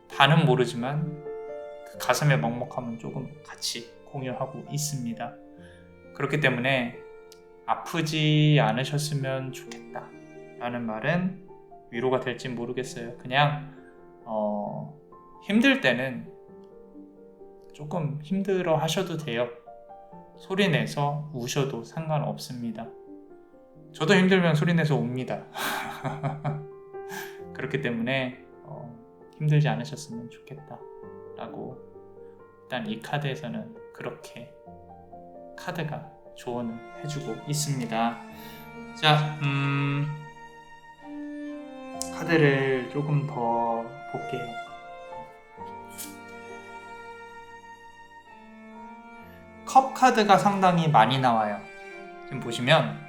다는 모르지만 그 가슴의 먹먹함은 조금 같이 공유하고 있습니다. 그렇기 때문에 아프지 않으셨으면 좋겠다 라는 말은 위로가 될지 모르겠어요. 그냥 힘들 때는 조금 힘들어 하셔도 돼요. 소리내서 우셔도 상관없습니다. 저도 힘들면 소리내서 웁니다. 그렇기 때문에 힘들지 않으셨으면 좋겠다 라고, 일단 이 카드에서는 그렇게 카드가 조언을 해주고 있습니다. 자, 카드를 조금 더 볼게요. 컵 카드가 상당히 많이 나와요. 지금 보시면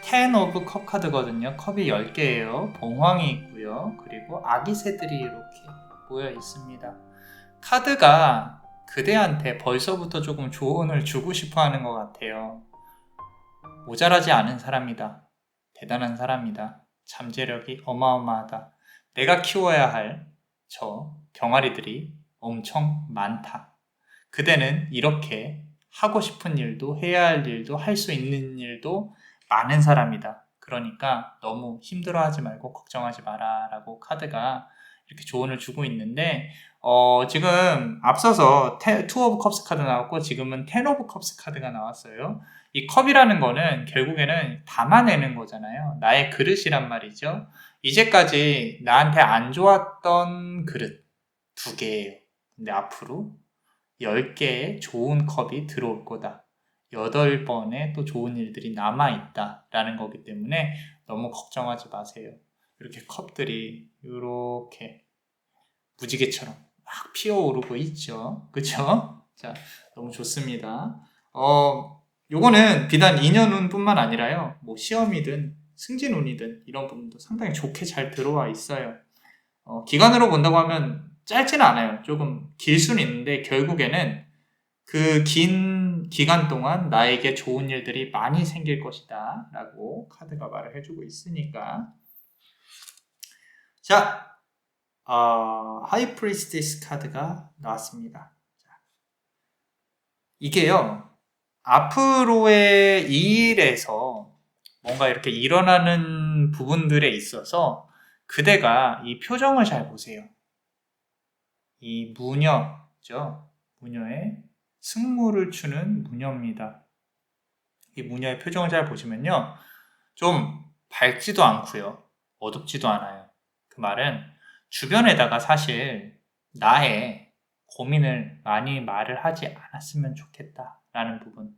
텐 오브 컵 카드거든요. 컵이 10개예요. 봉황이 있고요. 그리고 아기 새들이 이렇게 모여 있습니다. 카드가 그대한테 벌써부터 조금 조언을 주고 싶어 하는 것 같아요. 모자라지 않은 사람이다. 대단한 사람이다. 잠재력이 어마어마하다. 내가 키워야 할 저 병아리들이 엄청 많다. 그대는 이렇게 하고 싶은 일도 해야 할 일도 할 수 있는 일도 많은 사람이다. 그러니까 너무 힘들어하지 말고 걱정하지 마라 라고 카드가 이렇게 조언을 주고 있는데, 지금 앞서서 투 오브 컵스 카드 나왔고 지금은 텐 오브 컵스 카드가 나왔어요. 이 컵이라는 거는 결국에는 담아내는 거잖아요. 나의 그릇이란 말이죠. 이제까지 나한테 안 좋았던 그릇 2개예요. 근데 앞으로 10개의 좋은 컵이 들어올 거다. 8번의 또 좋은 일들이 남아있다 라는 거기 때문에 너무 걱정하지 마세요. 이렇게 컵들이 이렇게 무지개처럼 막 피어오르고 있죠. 그쵸? 자, 너무 좋습니다. 요거는 비단 인연운 뿐만 아니라요, 뭐 시험이든 승진운이든 이런 부분도 상당히 좋게 잘 들어와 있어요. 기간으로 본다고 하면 짧지는 않아요. 조금 길 수는 있는데 결국에는 그 긴 기간 동안 나에게 좋은 일들이 많이 생길 것이다 라고 카드가 말을 해주고 있으니까. 자, 하이 프리스티스 카드가 나왔습니다. 자, 이게요, 앞으로의 이 일에서 뭔가 이렇게 일어나는 부분들에 있어서 그대가 이 표정을 잘 보세요. 이 무녀죠. 무녀의 승무를 추는 무녀입니다. 이 무녀의 표정을 잘 보시면요, 좀 밝지도 않고요, 어둡지도 않아요. 그 말은 주변에다가 사실 나의 고민을 많이 말을 하지 않았으면 좋겠다 라는 부분.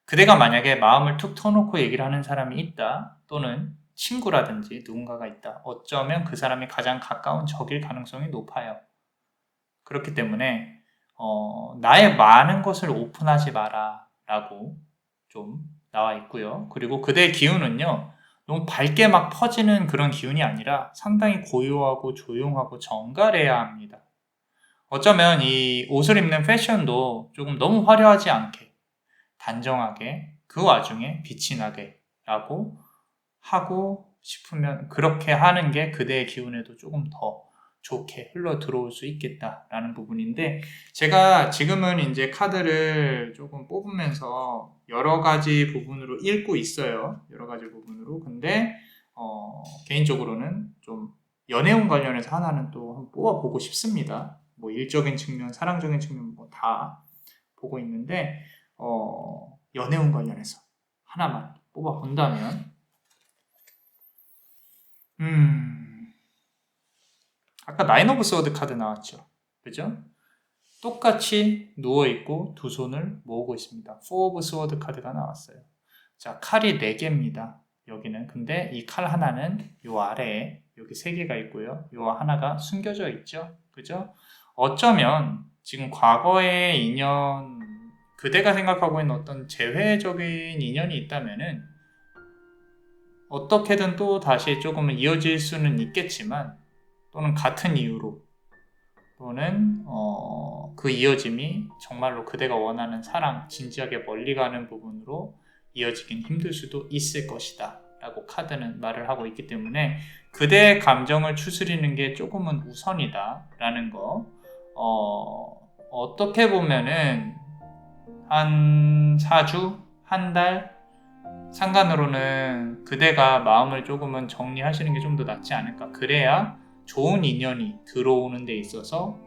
그대가 만약에 마음을 툭 터놓고 얘기를 하는 사람이 있다, 또는 친구라든지 누군가가 있다, 어쩌면 그 사람이 가장 가까운 적일 가능성이 높아요. 그렇기 때문에 나의 많은 것을 오픈하지 마라 라고 좀 나와 있고요. 그리고 그대의 기운은요, 너무 밝게 막 퍼지는 그런 기운이 아니라 상당히 고요하고 조용하고 정갈해야 합니다. 어쩌면 이 옷을 입는 패션도 조금 너무 화려하지 않게 단정하게, 그 와중에 빛이 나게 라고 하고 싶으면 그렇게 하는 게 그대의 기운에도 조금 더 좋게 흘러 들어올 수 있겠다라는 부분인데, 제가 지금은 이제 카드를 조금 뽑으면서 여러 가지 부분으로 읽고 있어요. 여러 가지 부분으로. 근데 개인적으로는 좀 연애운 관련해서 하나는 또 한번 뽑아보고 싶습니다. 뭐 일적인 측면, 사랑적인 측면 뭐 다 보고 있는데, 연애운 관련해서 하나만 뽑아본다면, 아까 나인 오브 소드 카드 나왔죠. 그죠? 똑같이 누워있고 두 손을 모으고 있습니다. 4 오브 스워드 카드가 나왔어요. 자, 칼이 4개입니다. 여기는. 근데 이 칼 하나는 요 아래에 여기 3개가 있고요. 요 하나가 숨겨져 있죠. 그죠? 어쩌면 지금 과거의 인연, 그대가 생각하고 있는 어떤 재회적인 인연이 있다면은 어떻게든 또 다시 조금은 이어질 수는 있겠지만, 또는 같은 이유로, 또는 그 이어짐이 정말로 그대가 원하는 사랑, 진지하게 멀리 가는 부분으로 이어지긴 힘들 수도 있을 것이다 라고 카드는 말을 하고 있기 때문에 그대의 감정을 추스리는 게 조금은 우선이다 라는 거. 어떻게 보면은 한 4주? 한 달? 상관으로는 그대가 마음을 조금은 정리하시는 게 좀 더 낫지 않을까. 그래야 좋은 인연이 들어오는 데 있어서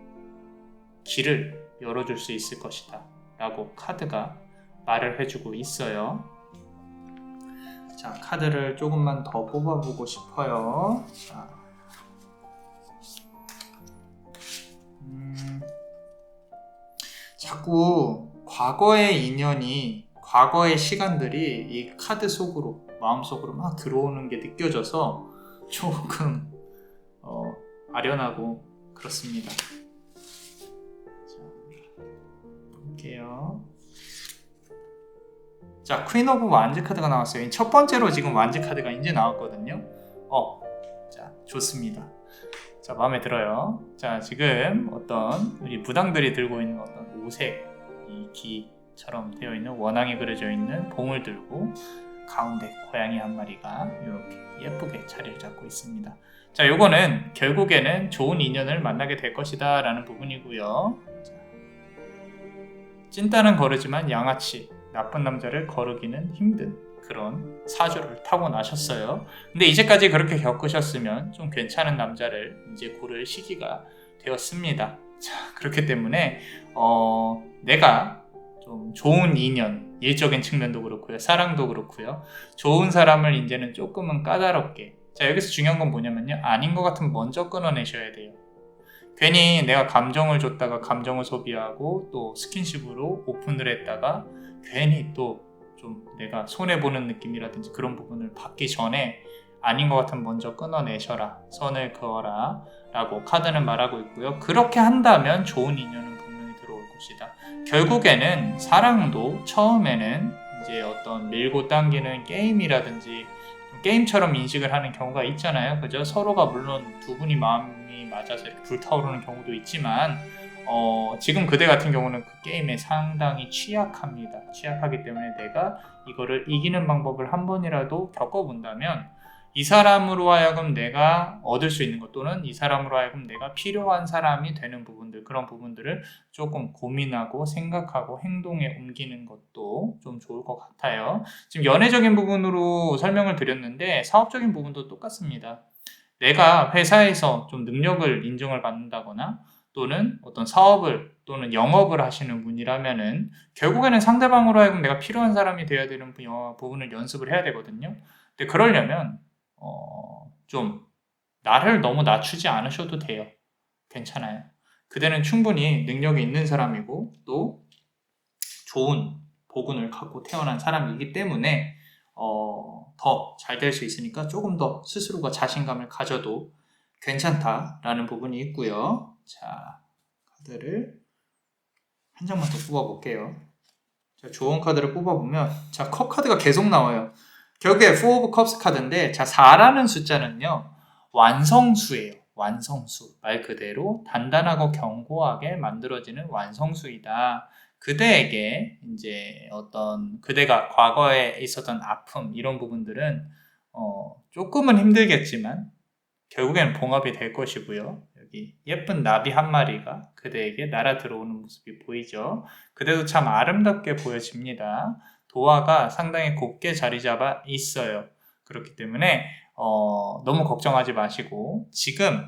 길을 열어줄 수 있을 것이다 라고 카드가 말을 해주고 있어요. 자, 카드를 조금만 더 뽑아보고 싶어요. 자, 자꾸 과거의 인연이, 과거의 시간들이 이 카드 속으로, 마음속으로 막 들어오는 게 느껴져서 조금 아련하고 그렇습니다. 자, 볼게요. 자, 퀸 오브 완즈 카드가 나왔어요. 첫 번째로 지금 완즈 카드가 이제 나왔거든요. 자, 좋습니다. 자, 마음에 들어요. 자, 지금 어떤 우리 무당들이 들고 있는 어떤 오색 이 기처럼 되어 있는 원앙이 그려져 있는 봉을 들고 가운데 고양이 한 마리가 이렇게 예쁘게 자리를 잡고 있습니다. 자, 요거는 결국에는 좋은 인연을 만나게 될 것이다 라는 부분이고요. 자, 찐따는 거르지만 양아치, 나쁜 남자를 거르기는 힘든 그런 사주를 타고나셨어요. 근데 이제까지 그렇게 겪으셨으면 좀 괜찮은 남자를 이제 고를 시기가 되었습니다. 자, 그렇기 때문에 내가 좀 좋은 인연, 일적인 측면도 그렇고요, 사랑도 그렇고요, 좋은 사람을 이제는 조금은 까다롭게. 자, 여기서 중요한 건 뭐냐면요, 아닌 것 같으면 먼저 끊어내셔야 돼요. 괜히 내가 감정을 줬다가 감정을 소비하고 또 스킨십으로 오픈을 했다가 괜히 또 좀 내가 손해보는 느낌이라든지 그런 부분을 받기 전에 아닌 것 같으면 먼저 끊어내셔라, 선을 그어라 라고 카드는 말하고 있고요. 그렇게 한다면 좋은 인연은 분명히 들어올 것이다. 결국에는 사랑도 처음에는 이제 어떤 밀고 당기는 게임이라든지 게임처럼 인식을 하는 경우가 있잖아요. 그죠? 서로가 물론 두 분이 마음이 맞아서 이렇게 불타오르는 경우도 있지만 지금 그대 같은 경우는 그 게임에 상당히 취약합니다. 취약하기 때문에 내가 이거를 이기는 방법을 한 번이라도 겪어본다면 이 사람으로 하여금 내가 얻을 수 있는 것, 또는 이 사람으로 하여금 내가 필요한 사람이 되는 부분들, 그런 부분들을 조금 고민하고 생각하고 행동에 옮기는 것도 좀 좋을 것 같아요. 지금 연애적인 부분으로 설명을 드렸는데 사업적인 부분도 똑같습니다. 내가 회사에서 좀 능력을 인정을 받는다거나 또는 어떤 사업을 또는 영업을 하시는 분이라면은 결국에는 상대방으로 하여금 내가 필요한 사람이 되어야 되는 부분을 연습을 해야 되거든요. 근데 그러려면 좀 나를 너무 낮추지 않으셔도 돼요. 괜찮아요. 그대는 충분히 능력이 있는 사람이고 또 좋은 복운을 갖고 태어난 사람이기 때문에 더 잘 될 수 있으니까 조금 더 스스로가 자신감을 가져도 괜찮다라는 부분이 있고요. 자, 카드를 한 장만 더 뽑아볼게요. 자, 좋은 카드를 뽑아보면 자, 컵 카드가 계속 나와요. 결국에 4 of Cups 카드인데, 자, 4라는 숫자는요, 완성수예요. 완성수. 말 그대로 단단하고 견고하게 만들어지는 완성수이다. 그대에게 이제 어떤 그대가 과거에 있었던 아픔, 이런 부분들은 조금은 힘들겠지만 결국에는 봉합이 될 것이고요. 여기 예쁜 나비 한 마리가 그대에게 날아 들어오는 모습이 보이죠. 그대도 참 아름답게 보여집니다. 도화가 상당히 곱게 자리 잡아 있어요. 그렇기 때문에 너무 걱정하지 마시고, 지금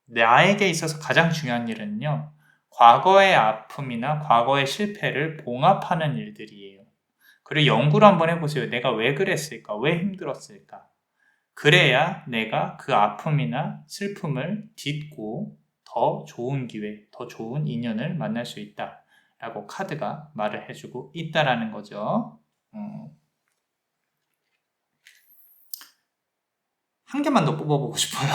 나에게 있어서 가장 중요한 일은요, 과거의 아픔이나 과거의 실패를 봉합하는 일들이에요. 그리고 연구를 한번 해보세요. 내가 왜 그랬을까? 왜 힘들었을까? 그래야 내가 그 아픔이나 슬픔을 딛고 더 좋은 기회, 더 좋은 인연을 만날 수 있다 라고 카드가 말을 해주고 있다라는 거죠. 한 개만 더 뽑아보고 싶어요.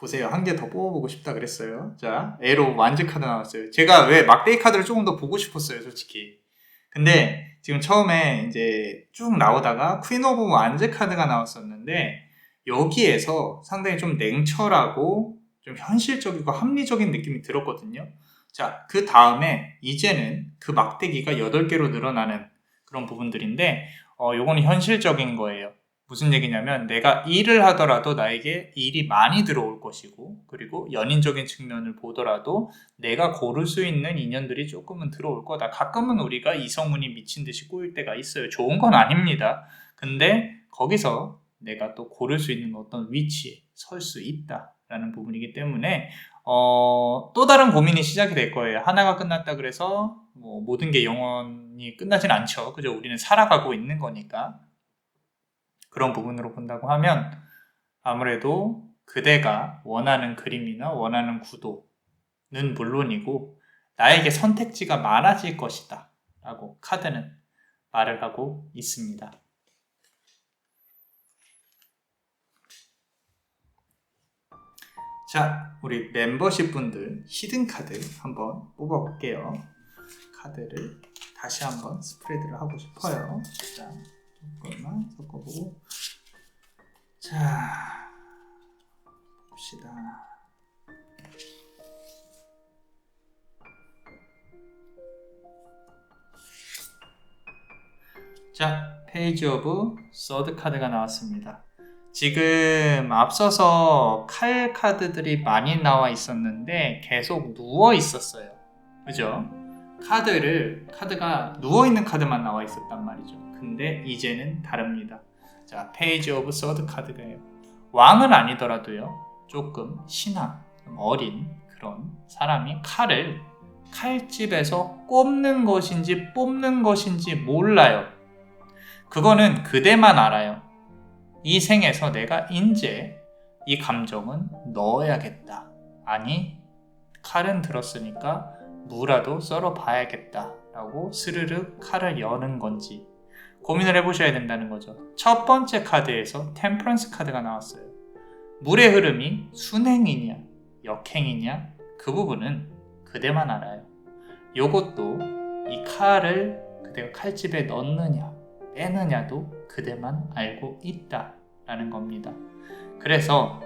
보세요. 한 개 더 뽑아보고 싶다 그랬어요. 자, 에로 완즈 카드 나왔어요. 제가 왜 막대기 카드를 조금 더 보고 싶었어요, 솔직히. 근데 지금 처음에 이제 쭉 나오다가 퀸 오브 완즈 카드가 나왔었는데 여기에서 상당히 좀 냉철하고 좀 현실적이고 합리적인 느낌이 들었거든요. 자, 그 다음에 이제는 그 막대기가 8개로 늘어나는 그런 부분들인데 요거는 현실적인 거예요. 무슨 얘기냐면 내가 일을 하더라도 나에게 일이 많이 들어올 것이고 그리고 연인적인 측면을 보더라도 내가 고를 수 있는 인연들이 조금은 들어올 거다. 가끔은 우리가 이성운이 미친 듯이 꼬일 때가 있어요. 좋은 건 아닙니다. 근데 거기서 내가 또 고를 수 있는 어떤 위치에 설 수 있다라는 부분이기 때문에 또 다른 고민이 시작이 될 거예요. 하나가 끝났다 그래서 뭐 모든 게 영원히 끝나진 않죠. 그죠? 우리는 살아가고 있는 거니까. 그런 부분으로 본다고 하면 아무래도 그대가 원하는 그림이나 원하는 구도는 물론이고 나에게 선택지가 많아질 것이다 라고 카드는 말을 하고 있습니다. 자, 우리 멤버십 분들 히든 카드 한번 뽑아볼게요. 카드를 다시 한번 스프레드를 하고 싶어요. 자, 조금만 섞어보고 자, 봅시다. 자, 페이지 오브 서드 카드가 나왔습니다. 지금 앞서서 칼 카드들이 많이 나와 있었는데 계속 누워 있었어요. 그죠? 카드가 누워있는 카드만 나와 있었단 말이죠. 근데 이제는 다릅니다. 자, 페이지 오브 서드 카드가요. 왕은 아니더라도요. 조금 신하, 어린 그런 사람이 칼을 칼집에서 꼽는 것인지 뽑는 것인지 몰라요. 그거는 그대만 알아요. 이 생에서 내가 이제 이 감정은 넣어야겠다. 아니, 칼은 들었으니까 무라도 썰어 봐야겠다 라고 스르륵 칼을 여는 건지 고민을 해보셔야 된다는 거죠. 첫 번째 카드에서 템퍼런스 카드가 나왔어요. 물의 흐름이 순행이냐 역행이냐 그 부분은 그대만 알아요. 요것도 이 칼을 그대가 칼집에 넣느냐 빼느냐도 그대만 알고 있다라는 겁니다. 그래서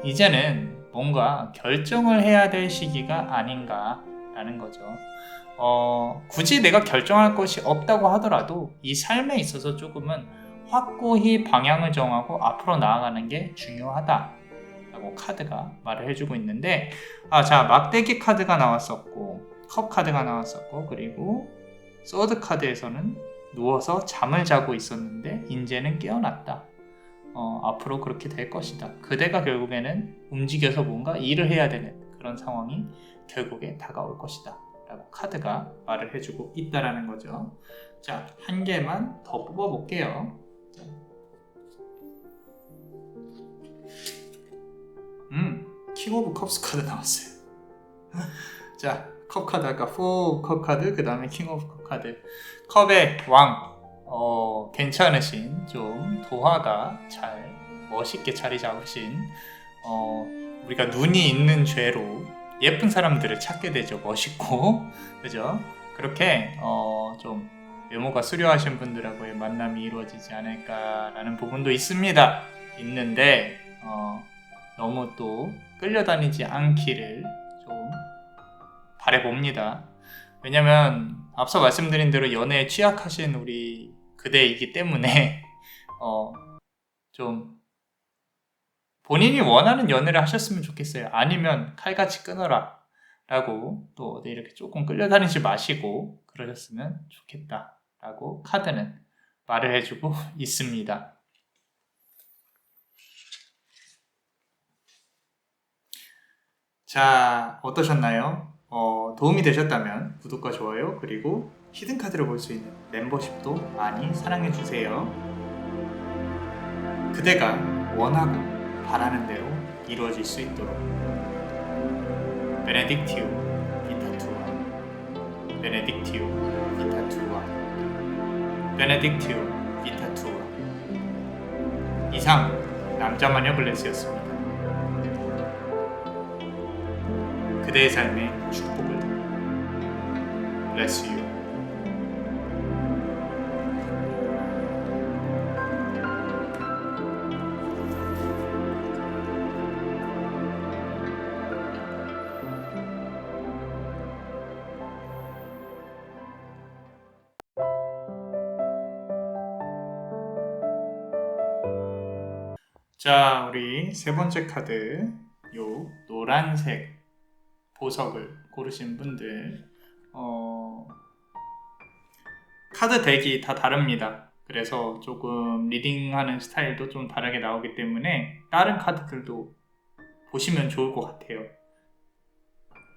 이제는 뭔가 결정을 해야 될 시기가 아닌가라는 거죠. 굳이 내가 결정할 것이 없다고 하더라도 이 삶에 있어서 조금은 확고히 방향을 정하고 앞으로 나아가는 게 중요하다라고 카드가 말을 해주고 있는데 자, 막대기 카드가 나왔었고 컵 카드가 나왔었고 그리고 서드 카드에서는 누워서 잠을 자고 있었는데 이제는 깨어났다. 앞으로 그렇게 될 것이다. 그대가 결국에는 움직여서 뭔가 일을 해야 되는 그런 상황이 결국에 다가올 것이다 라고 카드가 말을 해주고 있다라는 거죠. 자, 한 개만 더 뽑아볼게요. 킹 오브 컵스 카드 나왔어요. 자, 컵 카드 아까 4컵 카드 그 다음에 킹 오브 컵 카드. 컵의 왕 괜찮으신 좀 도화가 잘 멋있게 자리 잡으신 우리가 눈이 있는 죄로 예쁜 사람들을 찾게 되죠. 멋있고 그죠? 그렇게 좀 외모가 수려하신 분들하고의 만남이 이루어지지 않을까라는 부분도 있는데 너무 또 끌려다니지 않기를 좀 바라봅니다. 왜냐면 앞서 말씀드린 대로 연애에 취약하신 우리 그대이기 때문에 좀 본인이 원하는 연애를 하셨으면 좋겠어요. 아니면 칼같이 끊어라 라고 또 이렇게 조금 끌려다니지 마시고 그러셨으면 좋겠다 라고 카드는 말을 해주고 있습니다. 자, 어떠셨나요? 도움이 되셨다면 구독과 좋아요 그리고 히든 카드를 볼 수 있는 멤버십도 많이 사랑해주세요. 그대가 원하고 바라는 대로 이루어질 수 있도록 베네딕티오 비타투아 베네딕티오 비타투아 베네딕티오 비타투아 이상 남자마녀 블레스였습니다. 그대의 삶의 축복을. Bless you. 자, 우리 세 번째 카드, 요 노란색 보석을 고르신 분들, 카드 덱이 다 다릅니다. 그래서 조금 리딩하는 스타일도 좀 다르게 나오기 때문에 다른 카드들도 보시면 좋을 것 같아요.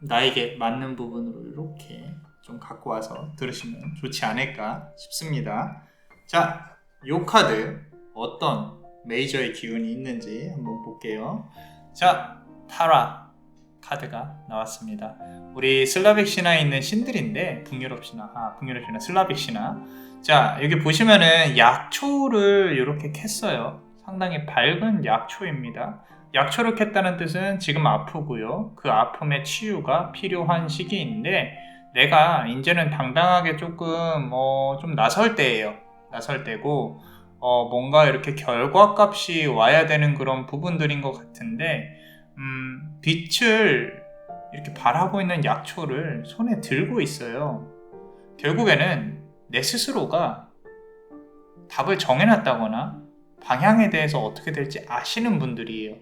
나에게 맞는 부분으로 이렇게 좀 갖고 와서 들으시면 좋지 않을까 싶습니다. 자, 요 카드 어떤 메이저의 기운이 있는지 한번 볼게요. 자, 타라 카드가 나왔습니다. 우리 슬라빅 신화에 있는 신들인데 북유럽 신화, 슬라빅 신화. 자, 여기 보시면은 약초를 이렇게 캤어요. 상당히 밝은 약초입니다. 약초를 캤다는 뜻은 지금 아프고요. 그 아픔의 치유가 필요한 시기인데 내가 이제는 당당하게 조금 좀 나설 때예요. 나설 때고 뭔가 이렇게 결과값이 와야 되는 그런 부분들인 것 같은데 빛을 이렇게 발하고 있는 약초를 손에 들고 있어요. 결국에는 내 스스로가 답을 정해놨다거나 방향에 대해서 어떻게 될지 아시는 분들이에요.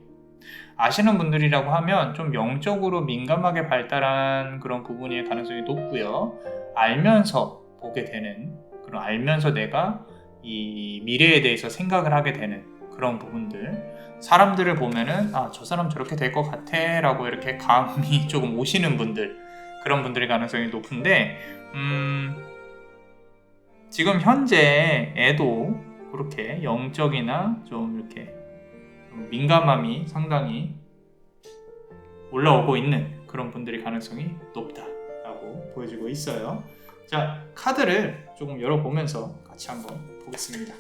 아시는 분들이라고 하면 좀 영적으로 민감하게 발달한 그런 부분일 가능성이 높고요. 알면서 보게 되는, 그런 알면서 내가 이 미래에 대해서 생각을 하게 되는 그런 부분들. 사람들을 보면은 저 사람 저렇게 될 것 같아 라고 이렇게 감이 조금 오시는 분들, 그런 분들의 가능성이 높은데 지금 현재에도 그렇게 영적이나 좀 이렇게 좀 민감함이 상당히 올라오고 있는 그런 분들의 가능성이 높다라고 보여지고 있어요. 자, 카드를 조금 열어보면서 같이 한번 보겠습니다.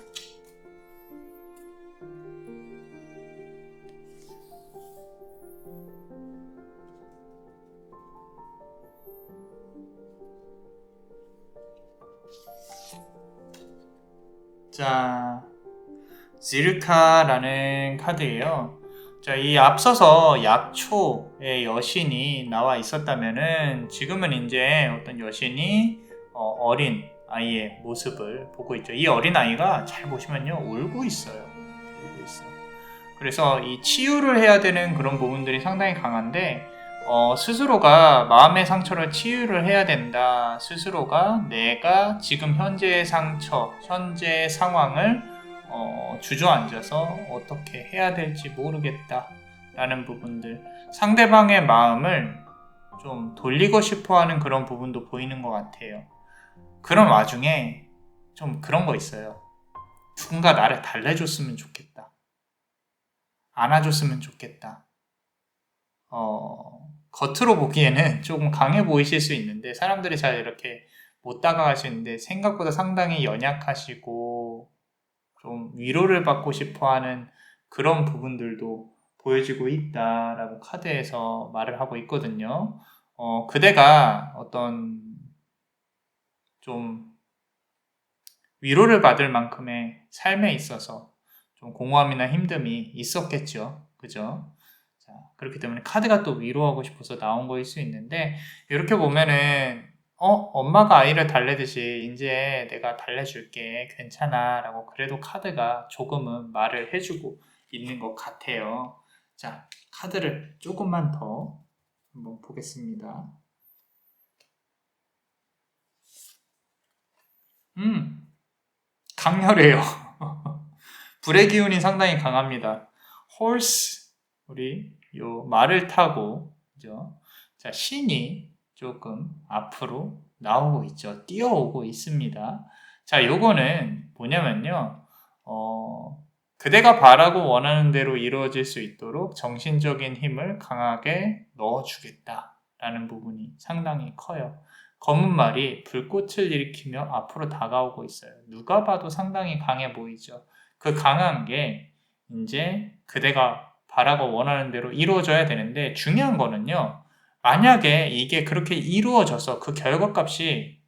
자, 지르카라는 카드예요. 자, 이 앞서서 약초의 여신이 나와 있었다면은 지금은 이제 어떤 여신이 어린 아이의 모습을 보고 있죠. 이 어린 아이가 잘 보시면요, 울고 있어요. 울고 있어. 그래서 이 치유를 해야 되는 그런 부분들이 상당히 강한데 스스로가 마음의 상처를 치유를 해야 된다. 스스로가 내가 지금 현재의 상처, 현재의 상황을 주저앉아서 어떻게 해야 될지 모르겠다 라는 부분들, 상대방의 마음을 좀 돌리고 싶어 하는 그런 부분도 보이는 것 같아요. 그런 와중에 좀 그런 거 있어요. 누군가 나를 달래줬으면 좋겠다, 안아줬으면 좋겠다. 겉으로 보기에는 조금 강해 보이실 수 있는데 사람들이 잘 이렇게 못 다가가시는데 생각보다 상당히 연약하시고 좀 위로를 받고 싶어하는 그런 부분들도 보여지고 있다라고 카드에서 말을 하고 있거든요. 그대가 어떤 좀 위로를 받을 만큼의 삶에 있어서 좀 공허함이나 힘듦이 있었겠죠. 그죠? 자, 그렇기 때문에 카드가 또 위로하고 싶어서 나온 거일 수 있는데, 이렇게 보면은 엄마가 아이를 달래듯이 이제 내가 달래줄게, 괜찮아 라고 그래도 카드가 조금은 말을 해주고 있는 것 같아요. 자, 카드를 조금만 더 한번 보겠습니다. 강렬해요. 불의 기운이 상당히 강합니다. horse, 우리 요 말을 타고, 그죠? 자, 신이 조금 앞으로 나오고 있죠. 뛰어오고 있습니다. 자, 요거는 뭐냐면요. 그대가 바라고 원하는 대로 이루어질 수 있도록 정신적인 힘을 강하게 넣어주겠다라는 부분이 상당히 커요. 검은 말이 불꽃을 일으키며 앞으로 다가오고 있어요. 누가 봐도 상당히 강해 보이죠. 그 강한 게 이제 그대가 바라고 원하는 대로 이루어져야 되는데, 중요한 거는요, 만약에 이게 그렇게 이루어져서 그 결과값이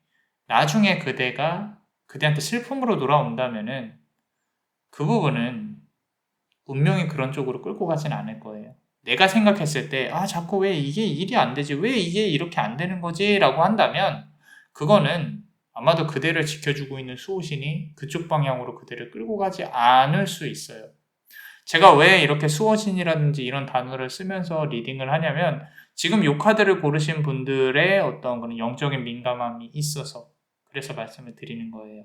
나중에 그대한테 슬픔으로 돌아온다면은 그 부분은 운명이 그런 쪽으로 끌고 가진 않을 거예요. 내가 생각했을 때 자꾸 왜 이게 일이 안 되지? 왜 이게 이렇게 안 되는 거지? 라고 한다면 그거는 아마도 그대를 지켜주고 있는 수호신이 그쪽 방향으로 그대를 끌고 가지 않을 수 있어요. 제가 왜 이렇게 수호신이라든지 이런 단어를 쓰면서 리딩을 하냐면 지금 요 카드를 고르신 분들의 어떤 그런 영적인 민감함이 있어서 그래서 말씀을 드리는 거예요.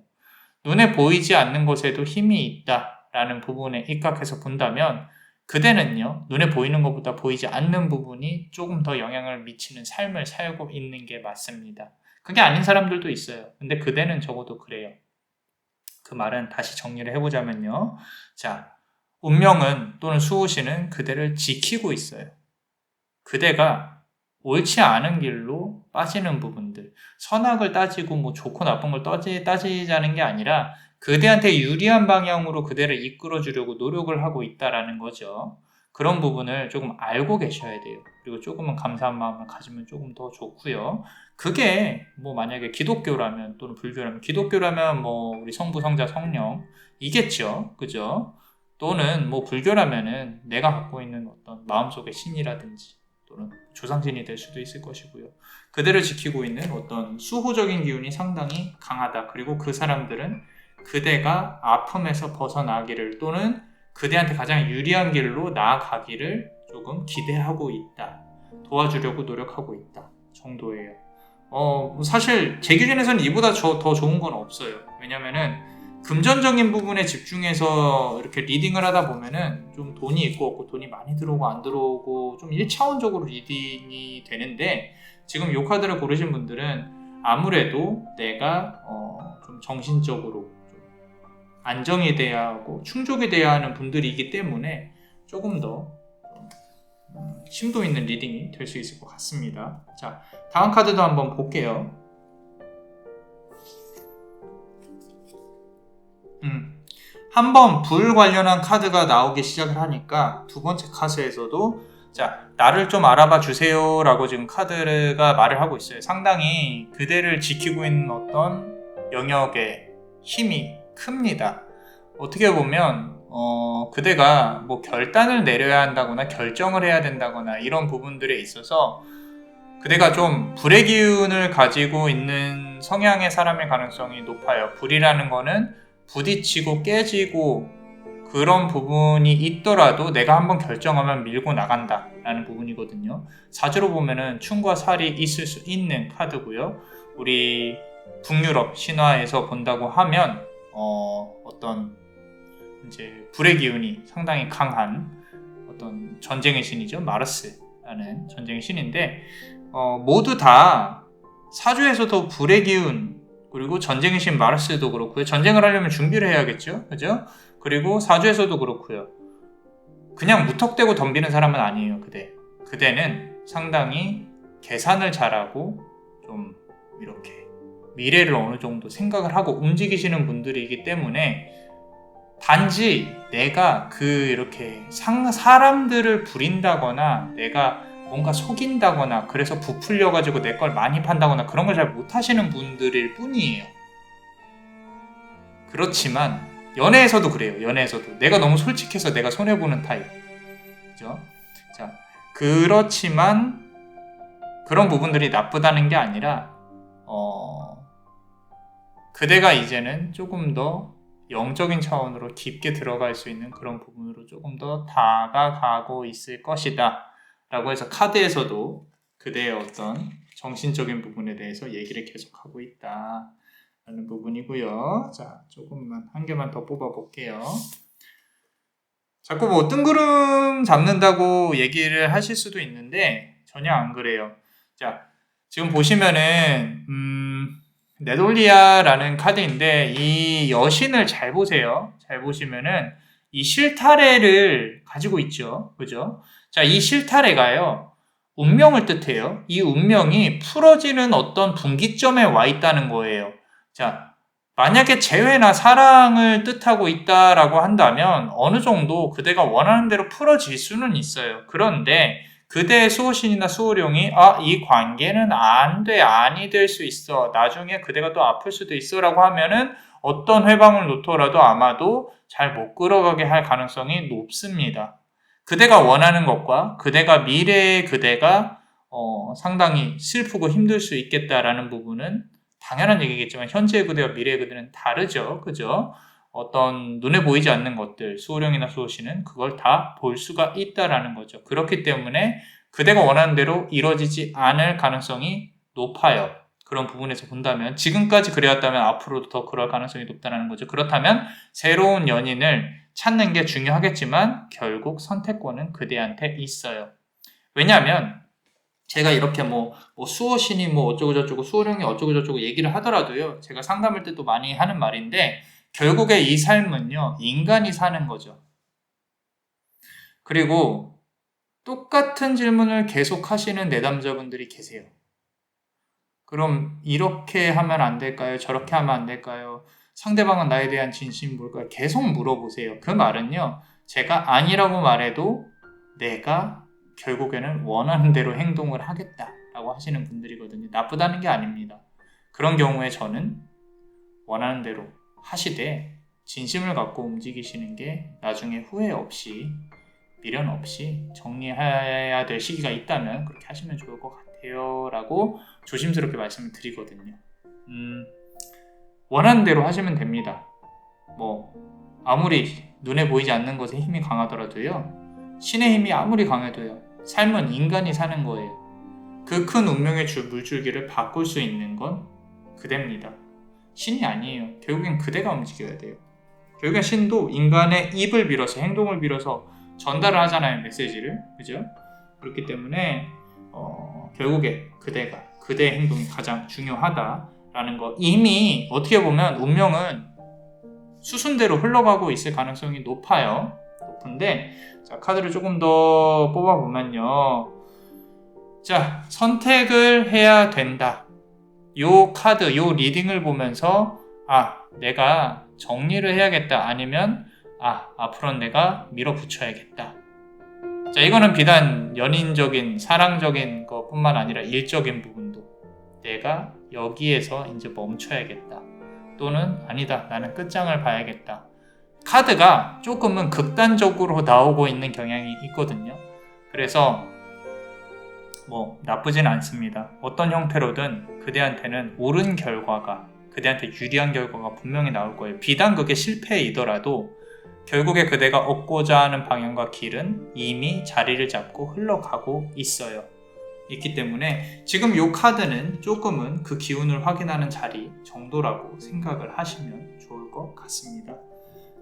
눈에 보이지 않는 것에도 힘이 있다라는 부분에 입각해서 본다면 그대는요, 눈에 보이는 것보다 보이지 않는 부분이 조금 더 영향을 미치는 삶을 살고 있는 게 맞습니다. 그게 아닌 사람들도 있어요. 근데 그대는 적어도 그래요. 그 말은 다시 정리를 해보자면요. 자, 운명은 또는 수호신은 그대를 지키고 있어요. 그대가 옳지 않은 길로 빠지는 부분들, 선악을 따지고 뭐 좋고 나쁜 걸 따지자는 게 아니라 그대한테 유리한 방향으로 그대를 이끌어 주려고 노력을 하고 있다라는 거죠. 그런 부분을 조금 알고 계셔야 돼요. 그리고 조금은 감사한 마음을 가지면 조금 더 좋고요. 그게 뭐 만약에 기독교라면 또는 불교라면 기독교라면 뭐 우리 성부, 성자, 성령이겠죠. 그죠? 또는 뭐 불교라면은 내가 갖고 있는 어떤 마음속의 신이라든지 또는 조상신이 될 수도 있을 것이고요. 그대를 지키고 있는 어떤 수호적인 기운이 상당히 강하다. 그리고 그 사람들은 그대가 아픔에서 벗어나기를 또는 그대한테 가장 유리한 길로 나아가기를 조금 기대하고 있다. 도와주려고 노력하고 있다. 정도예요. 사실 제 기준에서는 이보다 더 좋은 건 없어요. 왜냐면은 금전적인 부분에 집중해서 이렇게 리딩을 하다 보면은 좀 돈이 있고 없고 돈이 많이 들어오고 안 들어오고 좀 1차원적으로 리딩이 되는데 지금 요 카드를 고르신 분들은 아무래도 내가 좀 정신적으로 좀 안정이 돼야 하고 충족이 돼야 하는 분들이기 때문에 조금 더 심도 있는 리딩이 될 수 있을 것 같습니다. 자, 다음 카드도 한번 볼게요. 한번 불 관련한 카드가 나오기 시작을 하니까 두 번째 카드에서도 자, 나를 좀 알아봐 주세요 라고 지금 카드가 말을 하고 있어요. 상당히 그대를 지키고 있는 어떤 영역의 힘이 큽니다. 어떻게 보면 그대가 뭐 결단을 내려야 한다거나 결정을 해야 된다거나 이런 부분들에 있어서 그대가 좀 불의 기운을 가지고 있는 성향의 사람일 가능성이 높아요. 불이라는 거는 부딪히고 깨지고 그런 부분이 있더라도 내가 한번 결정하면 밀고 나간다 라는 부분이거든요. 사주로 보면은 충과 살이 있을 수 있는 카드고요. 우리 북유럽 신화에서 본다고 하면 어떤 이제 불의 기운이 상당히 강한 어떤 전쟁의 신이죠. 마르스라는 전쟁의 신인데 모두 다 사주에서도 불의 기운 그리고 전쟁의 신 마르스도 그렇고요. 전쟁을 하려면 준비를 해야겠죠. 그죠? 그리고 사주에서도 그렇고요. 그냥 무턱대고 덤비는 사람은 아니에요. 그대는 상당히 계산을 잘하고 좀 이렇게 미래를 어느 정도 생각을 하고 움직이시는 분들이기 때문에 단지 내가 이렇게 사람들을 부린다거나 내가 뭔가 속인다거나 그래서 부풀려가지고 내 걸 많이 판다거나 그런 걸 잘 못하시는 분들일 뿐이에요. 그렇지만 연애에서도 그래요. 연애에서도 내가 너무 솔직해서 내가 손해보는 타입. 그죠? 자, 그렇지만 그런 부분들이 나쁘다는 게 아니라 그대가 이제는 조금 더 영적인 차원으로 깊게 들어갈 수 있는 그런 부분으로 조금 더 다가가고 있을 것이다 라고 해서 카드에서도 그대의 어떤 정신적인 부분에 대해서 얘기를 계속하고 있다 라는 부분이고요. 자, 조금만 한 개만 더 뽑아 볼게요. 자꾸 뭐 뜬구름 잡는다고 얘기를 하실 수도 있는데 전혀 안 그래요. 자, 지금 보시면은 네돌리아라는 카드인데 이 여신을 잘 보세요. 잘 보시면은 이 실타래를 가지고 있죠. 그죠? 자, 이 실타래가요. 운명을 뜻해요. 이 운명이 풀어지는 어떤 분기점에 와 있다는 거예요. 자, 만약에 재회나 사랑을 뜻하고 있다라고 한다면 어느 정도 그대가 원하는 대로 풀어질 수는 있어요. 그런데 그대의 수호신이나 수호룡이 이 관계는 안 돼, 아니 될 수 있어, 나중에 그대가 또 아플 수도 있어 라고 하면은 어떤 회방을 놓더라도 아마도 잘 못 끌어가게 할 가능성이 높습니다. 그대가 원하는 것과 그대가 미래의 그대가 상당히 슬프고 힘들 수 있겠다라는 부분은 당연한 얘기겠지만 현재의 그대와 미래의 그대는 다르죠. 그죠? 어떤 눈에 보이지 않는 것들, 수호령이나 수호신은 그걸 다 볼 수가 있다라는 거죠. 그렇기 때문에 그대가 원하는 대로 이루어지지 않을 가능성이 높아요. 그런 부분에서 본다면 지금까지 그래왔다면 앞으로도 더 그럴 가능성이 높다는 거죠. 그렇다면 새로운 연인을 찾는 게 중요하겠지만 결국 선택권은 그대한테 있어요. 왜냐하면 제가 이렇게 수호신이 어쩌고저쩌고 수호령이 어쩌고저쩌고 얘기를 하더라도요. 제가 상담할 때도 많이 하는 말인데 결국에 이 삶은요. 인간이 사는 거죠. 그리고 똑같은 질문을 계속 하시는 내담자분들이 계세요. 그럼 이렇게 하면 안 될까요? 저렇게 하면 안 될까요? 상대방은 나에 대한 진심이 뭘까요? 계속 물어보세요. 그 말은요. 제가 아니라고 말해도 내가 결국에는 원하는 대로 행동을 하겠다라고 하시는 분들이거든요. 나쁘다는 게 아닙니다. 그런 경우에 저는 원하는 대로 하시되 진심을 갖고 움직이시는 게 나중에 후회 없이 미련 없이 정리해야 될 시기가 있다면 그렇게 하시면 좋을 것 같아요 라고 조심스럽게 말씀을 드리거든요. 원하는 대로 하시면 됩니다. 아무리 눈에 보이지 않는 것에 힘이 강하더라도요. 신의 힘이 아무리 강해도요. 삶은 인간이 사는 거예요. 그 큰 운명의 물줄기를 바꿀 수 있는 건 그대입니다. 신이 아니에요. 결국엔 그대가 움직여야 돼요. 결국엔 신도 인간의 입을 빌어서 행동을 빌어서 전달을 하잖아요. 메시지를. 그죠? 그렇기 때문에 결국에 그대의 행동이 가장 중요하다라는 거. 이미 어떻게 보면 운명은 수순대로 흘러가고 있을 가능성이 높은데 자, 카드를 조금 더 뽑아보면요. 자, 선택을 해야 된다. 요 카드, 요 리딩을 보면서 내가 정리를 해야겠다. 아니면 앞으로는 내가 밀어붙여야겠다. 자, 이거는 비단 연인적인, 사랑적인 것뿐만 아니라 일적인 부분도 내가 여기에서 이제 멈춰야겠다. 또는 아니다. 나는 끝장을 봐야겠다. 카드가 조금은 극단적으로 나오고 있는 경향이 있거든요. 그래서 나쁘진 않습니다. 어떤 형태로든 그대한테는 옳은 결과가, 그대한테 유리한 결과가 분명히 나올 거예요. 비단 그게 실패이더라도 결국에 그대가 얻고자 하는 방향과 길은 이미 자리를 잡고 흘러가고 있기 때문에 지금 이 카드는 조금은 그 기운을 확인하는 자리 정도라고 생각을 하시면 좋을 것 같습니다.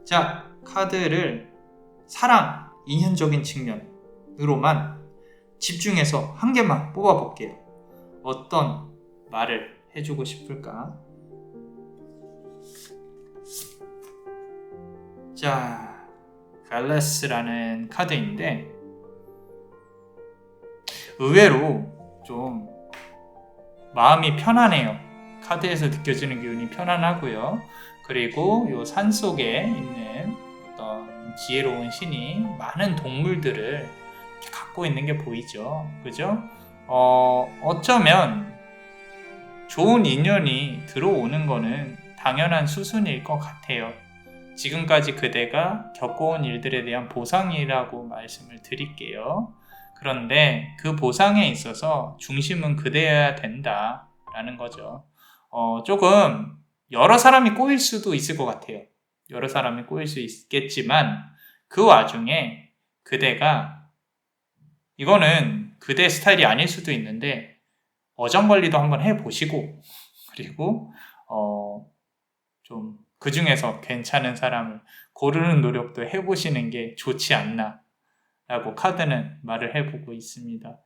자, 카드를 사랑, 인연적인 측면으로만 집중해서 한 개만 뽑아볼게요. 어떤 말을 해주고 싶을까? 자, 벨레스라는 카드인데 의외로 좀 마음이 편안해요. 카드에서 느껴지는 기운이 편안하고요. 그리고 이 산속에 있는 어떤 지혜로운 신이 많은 동물들을 이렇게 갖고 있는 게 보이죠. 그죠? 어쩌면 좋은 인연이 들어오는 거는 당연한 수순일 것 같아요. 지금까지 그대가 겪어온 일들에 대한 보상이라고 말씀을 드릴게요. 그런데 그 보상에 있어서 중심은 그대여야 된다라는 거죠. 조금 여러 사람이 꼬일 수도 있을 것 같아요. 여러 사람이 꼬일 수 있겠지만 그 와중에 그대가 이거는 그대 스타일이 아닐 수도 있는데 어장관리도 한번 해보시고 그리고 좀 그 중에서 괜찮은 사람을 고르는 노력도 해보시는 게 좋지 않나 라고 카드는 말을 해보고 있습니다.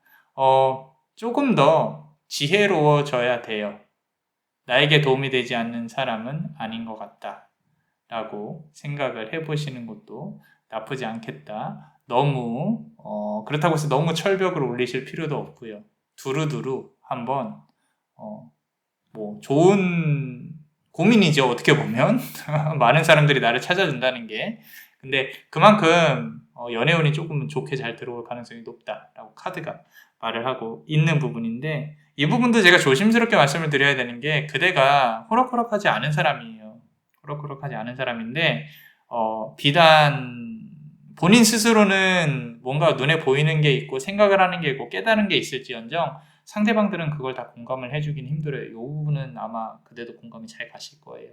조금 더 지혜로워져야 돼요. 나에게 도움이 되지 않는 사람은 아닌 것 같다 라고 생각을 해보시는 것도 나쁘지 않겠다. 너무 그렇다고 해서 너무 철벽을 올리실 필요도 없고요. 두루두루 한번 좋은 고민이죠. 어떻게 보면 많은 사람들이 나를 찾아준다는 게 근데 그만큼 연애운이 조금은 좋게 잘 들어올 가능성이 높다라고 카드가 말을 하고 있는 부분인데, 이 부분도 제가 조심스럽게 말씀을 드려야 되는 게, 그대가 호락호락하지 않은 사람이에요. 호락호락하지 않은 사람인데 비단 본인 스스로는 뭔가 눈에 보이는 게 있고 생각을 하는 게 있고 깨달은 게 있을지언정 상대방들은 그걸 다 공감을 해주긴 힘들어요. 이 부분은 아마 그대도 공감이 잘 가실 거예요.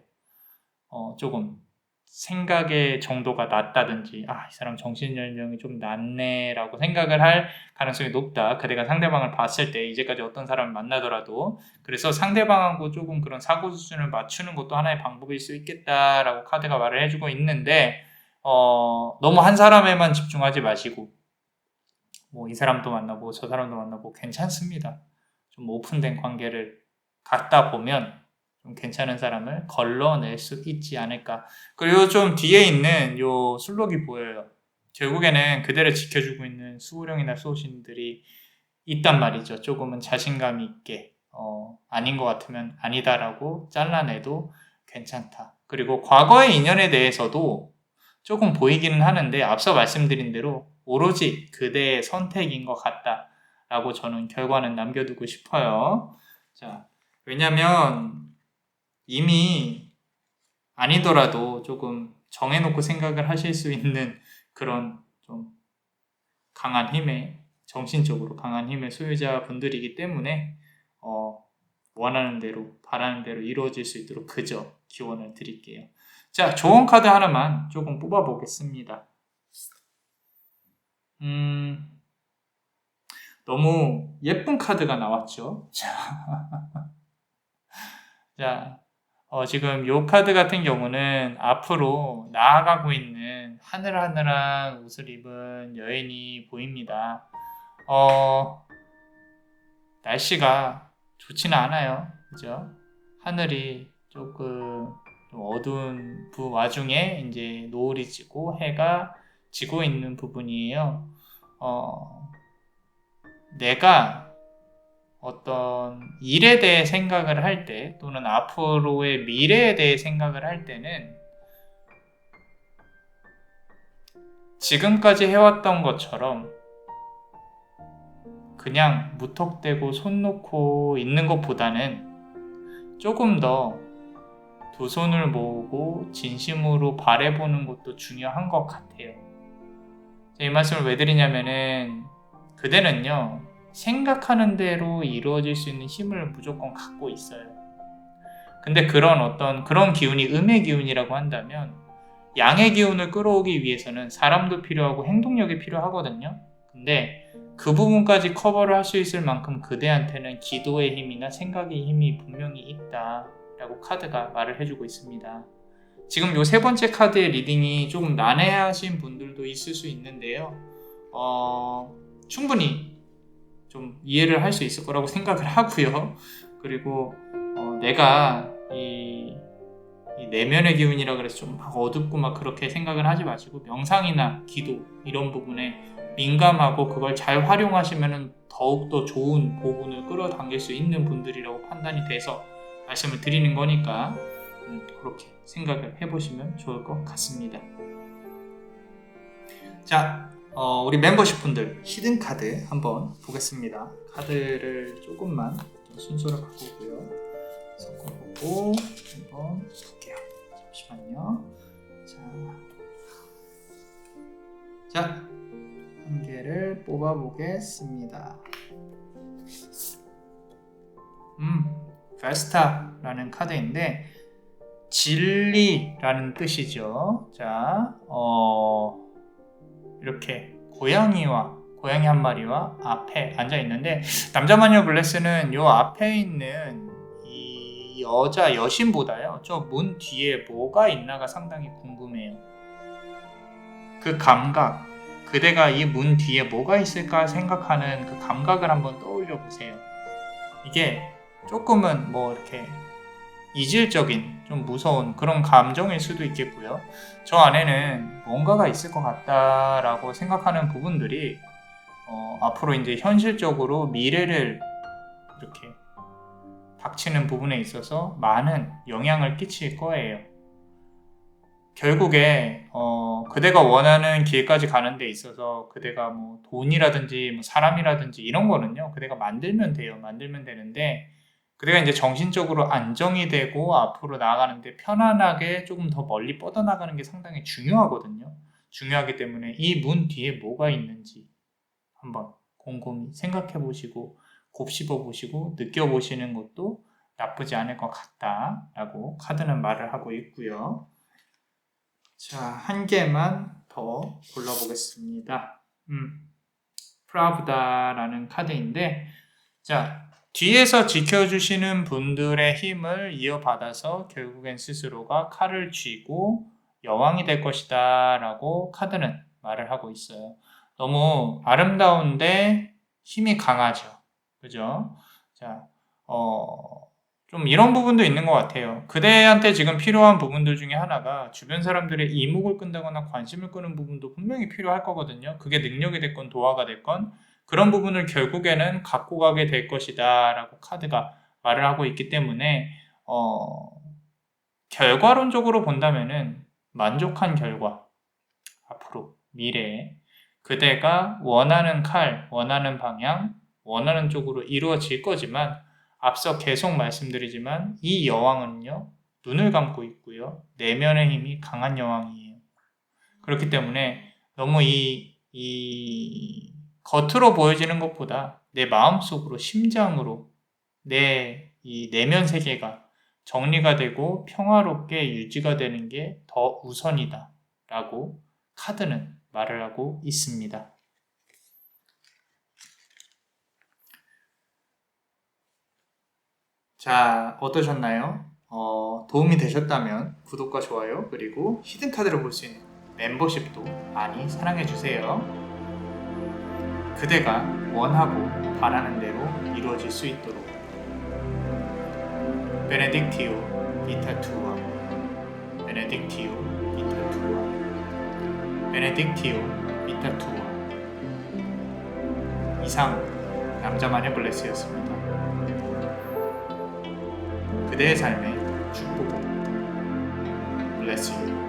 조금 생각의 정도가 낮다든지, 이 사람 정신연령이 좀 낮네 라고 생각을 할 가능성이 높다. 그대가 상대방을 봤을 때, 이제까지 어떤 사람을 만나더라도. 그래서 상대방하고 조금 그런 사고 수준을 맞추는 것도 하나의 방법일 수 있겠다라고 카드가 말을 해주고 있는데, 너무 한 사람에만 집중하지 마시고, 이 사람도 만나고 저 사람도 만나고 괜찮습니다. 좀 오픈된 관계를 갖다 보면 좀 괜찮은 사람을 걸러낼 수 있지 않을까. 그리고 좀 뒤에 있는 요 술록이 보여요. 결국에는 그대를 지켜주고 있는 수호령이나 수호신들이 있단 말이죠. 조금은 자신감 있게 아닌 것 같으면 아니다라고 잘라내도 괜찮다. 그리고 과거의 인연에 대해서도 조금 보이기는 하는데, 앞서 말씀드린 대로 오로지 그대의 선택인 것 같다라고 저는 결과는 남겨두고 싶어요. 자, 왜냐면 이미 아니더라도 조금 정해놓고 생각을 하실 수 있는 그런 좀 강한 힘의, 정신적으로 강한 힘의 소유자분들이기 때문에 원하는 대로, 바라는 대로 이루어질 수 있도록 그저 기원을 드릴게요. 자, 조언 카드 하나만 조금 뽑아보겠습니다. 너무 예쁜 카드가 나왔죠. 자, 지금 요 카드 같은 경우는 앞으로 나아가고 있는 하늘하늘한 옷을 입은 여인이 보입니다. 날씨가 좋지는 않아요. 그죠? 하늘이 조금 좀 어두운 와중에 이제 노을이 지고 해가 지고 있는 부분이에요. 내가 어떤 일에 대해 생각을 할 때, 또는 앞으로의 미래에 대해 생각을 할 때는 지금까지 해왔던 것처럼 그냥 무턱대고 손 놓고 있는 것보다는 조금 더 두 손을 모으고 진심으로 바라보는 것도 중요한 것 같아요. 이 말씀을 왜 드리냐면은, 그대는요, 생각하는 대로 이루어질 수 있는 힘을 무조건 갖고 있어요. 근데 그런 기운이 음의 기운이라고 한다면, 양의 기운을 끌어오기 위해서는 사람도 필요하고 행동력이 필요하거든요. 근데 그 부분까지 커버를 할 수 있을 만큼 그대한테는 기도의 힘이나 생각의 힘이 분명히 있다라고 카드가 말을 해주고 있습니다. 지금 요 세 번째 카드의 리딩이 조금 난해하신 분들도 있을 수 있는데요. 충분히 좀 이해를 할 수 있을 거라고 생각을 하고요. 그리고 내가 이 내면의 기운이라 그래서 좀 막 어둡고 막 그렇게 생각을 하지 마시고, 명상이나 기도 이런 부분에 민감하고 그걸 잘 활용하시면 더욱더 좋은 보분을 끌어당길 수 있는 분들이라고 판단이 돼서 말씀을 드리는 거니까 그렇게 생각을 해보시면 좋을 것 같습니다. 자, 우리 멤버십 분들 히든 카드 한번 보겠습니다. 카드를 조금만 순서를 바꾸고요. 섞어보고 한번 볼게요. 잠시만요. 자, 한 개를 뽑아보겠습니다. 베스타라는 카드인데 진리라는 뜻이죠. 자, 이렇게 고양이 한 마리와 앞에 앉아 있는데, 남자 마녀 블레스는 요 앞에 있는 이 여신보다요, 저 문 뒤에 뭐가 있나가 상당히 궁금해요. 그 감각, 그대가 이 문 뒤에 뭐가 있을까 생각하는 그 감각을 한번 떠올려 보세요. 이게 조금은 이렇게 이질적인, 좀 무서운 그런 감정일 수도 있겠고요. 저 안에는 뭔가가 있을 것 같다라고 생각하는 부분들이 앞으로 이제 현실적으로 미래를 이렇게 닥치는 부분에 있어서 많은 영향을 끼칠 거예요. 결국에 그대가 원하는 길까지 가는 데 있어서 그대가 뭐 돈이라든지 뭐 사람이라든지 이런 거는요, 그대가 만들면 돼요. 만들면 되는데, 그대가 이제 정신적으로 안정이 되고 앞으로 나아가는데 편안하게 조금 더 멀리 뻗어나가는 게 상당히 중요하거든요. 중요하기 때문에 이 문 뒤에 뭐가 있는지 한번 곰곰이 생각해 보시고 곱씹어 보시고 느껴보시는 것도 나쁘지 않을 것 같다라고 카드는 말을 하고 있고요. 자, 한 개만 더 골라보겠습니다. 프라브다라는 카드인데, 자, 뒤에서 지켜주시는 분들의 힘을 이어받아서 결국엔 스스로가 칼을 쥐고 여왕이 될 것이다 라고 카드는 말을 하고 있어요. 너무 아름다운데 힘이 강하죠. 그죠? 자, 좀 이런 부분도 있는 것 같아요. 그대한테 지금 필요한 부분들 중에 하나가 주변 사람들의 이목을 끈다거나 관심을 끄는 부분도 분명히 필요할 거거든요. 그게 능력이 됐건 도화가 됐건 그런 부분을 결국에는 갖고 가게 될 것이다 라고 카드가 말을 하고 있기 때문에 결과론적으로 본다면은 만족한 결과, 앞으로 미래에 그대가 원하는 칼, 원하는 방향, 원하는 쪽으로 이루어질 거지만 앞서 계속 말씀드리지만 이 여왕은요, 눈을 감고 있고요, 내면의 힘이 강한 여왕이에요. 그렇기 때문에 너무 이 겉으로 보여지는 것보다 내 마음속으로, 심장으로 내 이 내면 세계가 정리가 되고 평화롭게 유지가 되는 게 더 우선이다 라고 카드는 말을 하고 있습니다. 자, 어떠셨나요? 도움이 되셨다면 구독과 좋아요, 그리고 히든 카드를 볼 수 있는 멤버십도 많이 사랑해주세요. 그대가 원하고 바라는 대로 이루어질 수 있도록 베네딕티오 비타 투아, 베네딕티오 비타 투아, 베네딕티오 비타 투아. 이상 남자만의 블레스였습니다. 그대의 삶의 축복. Bless you.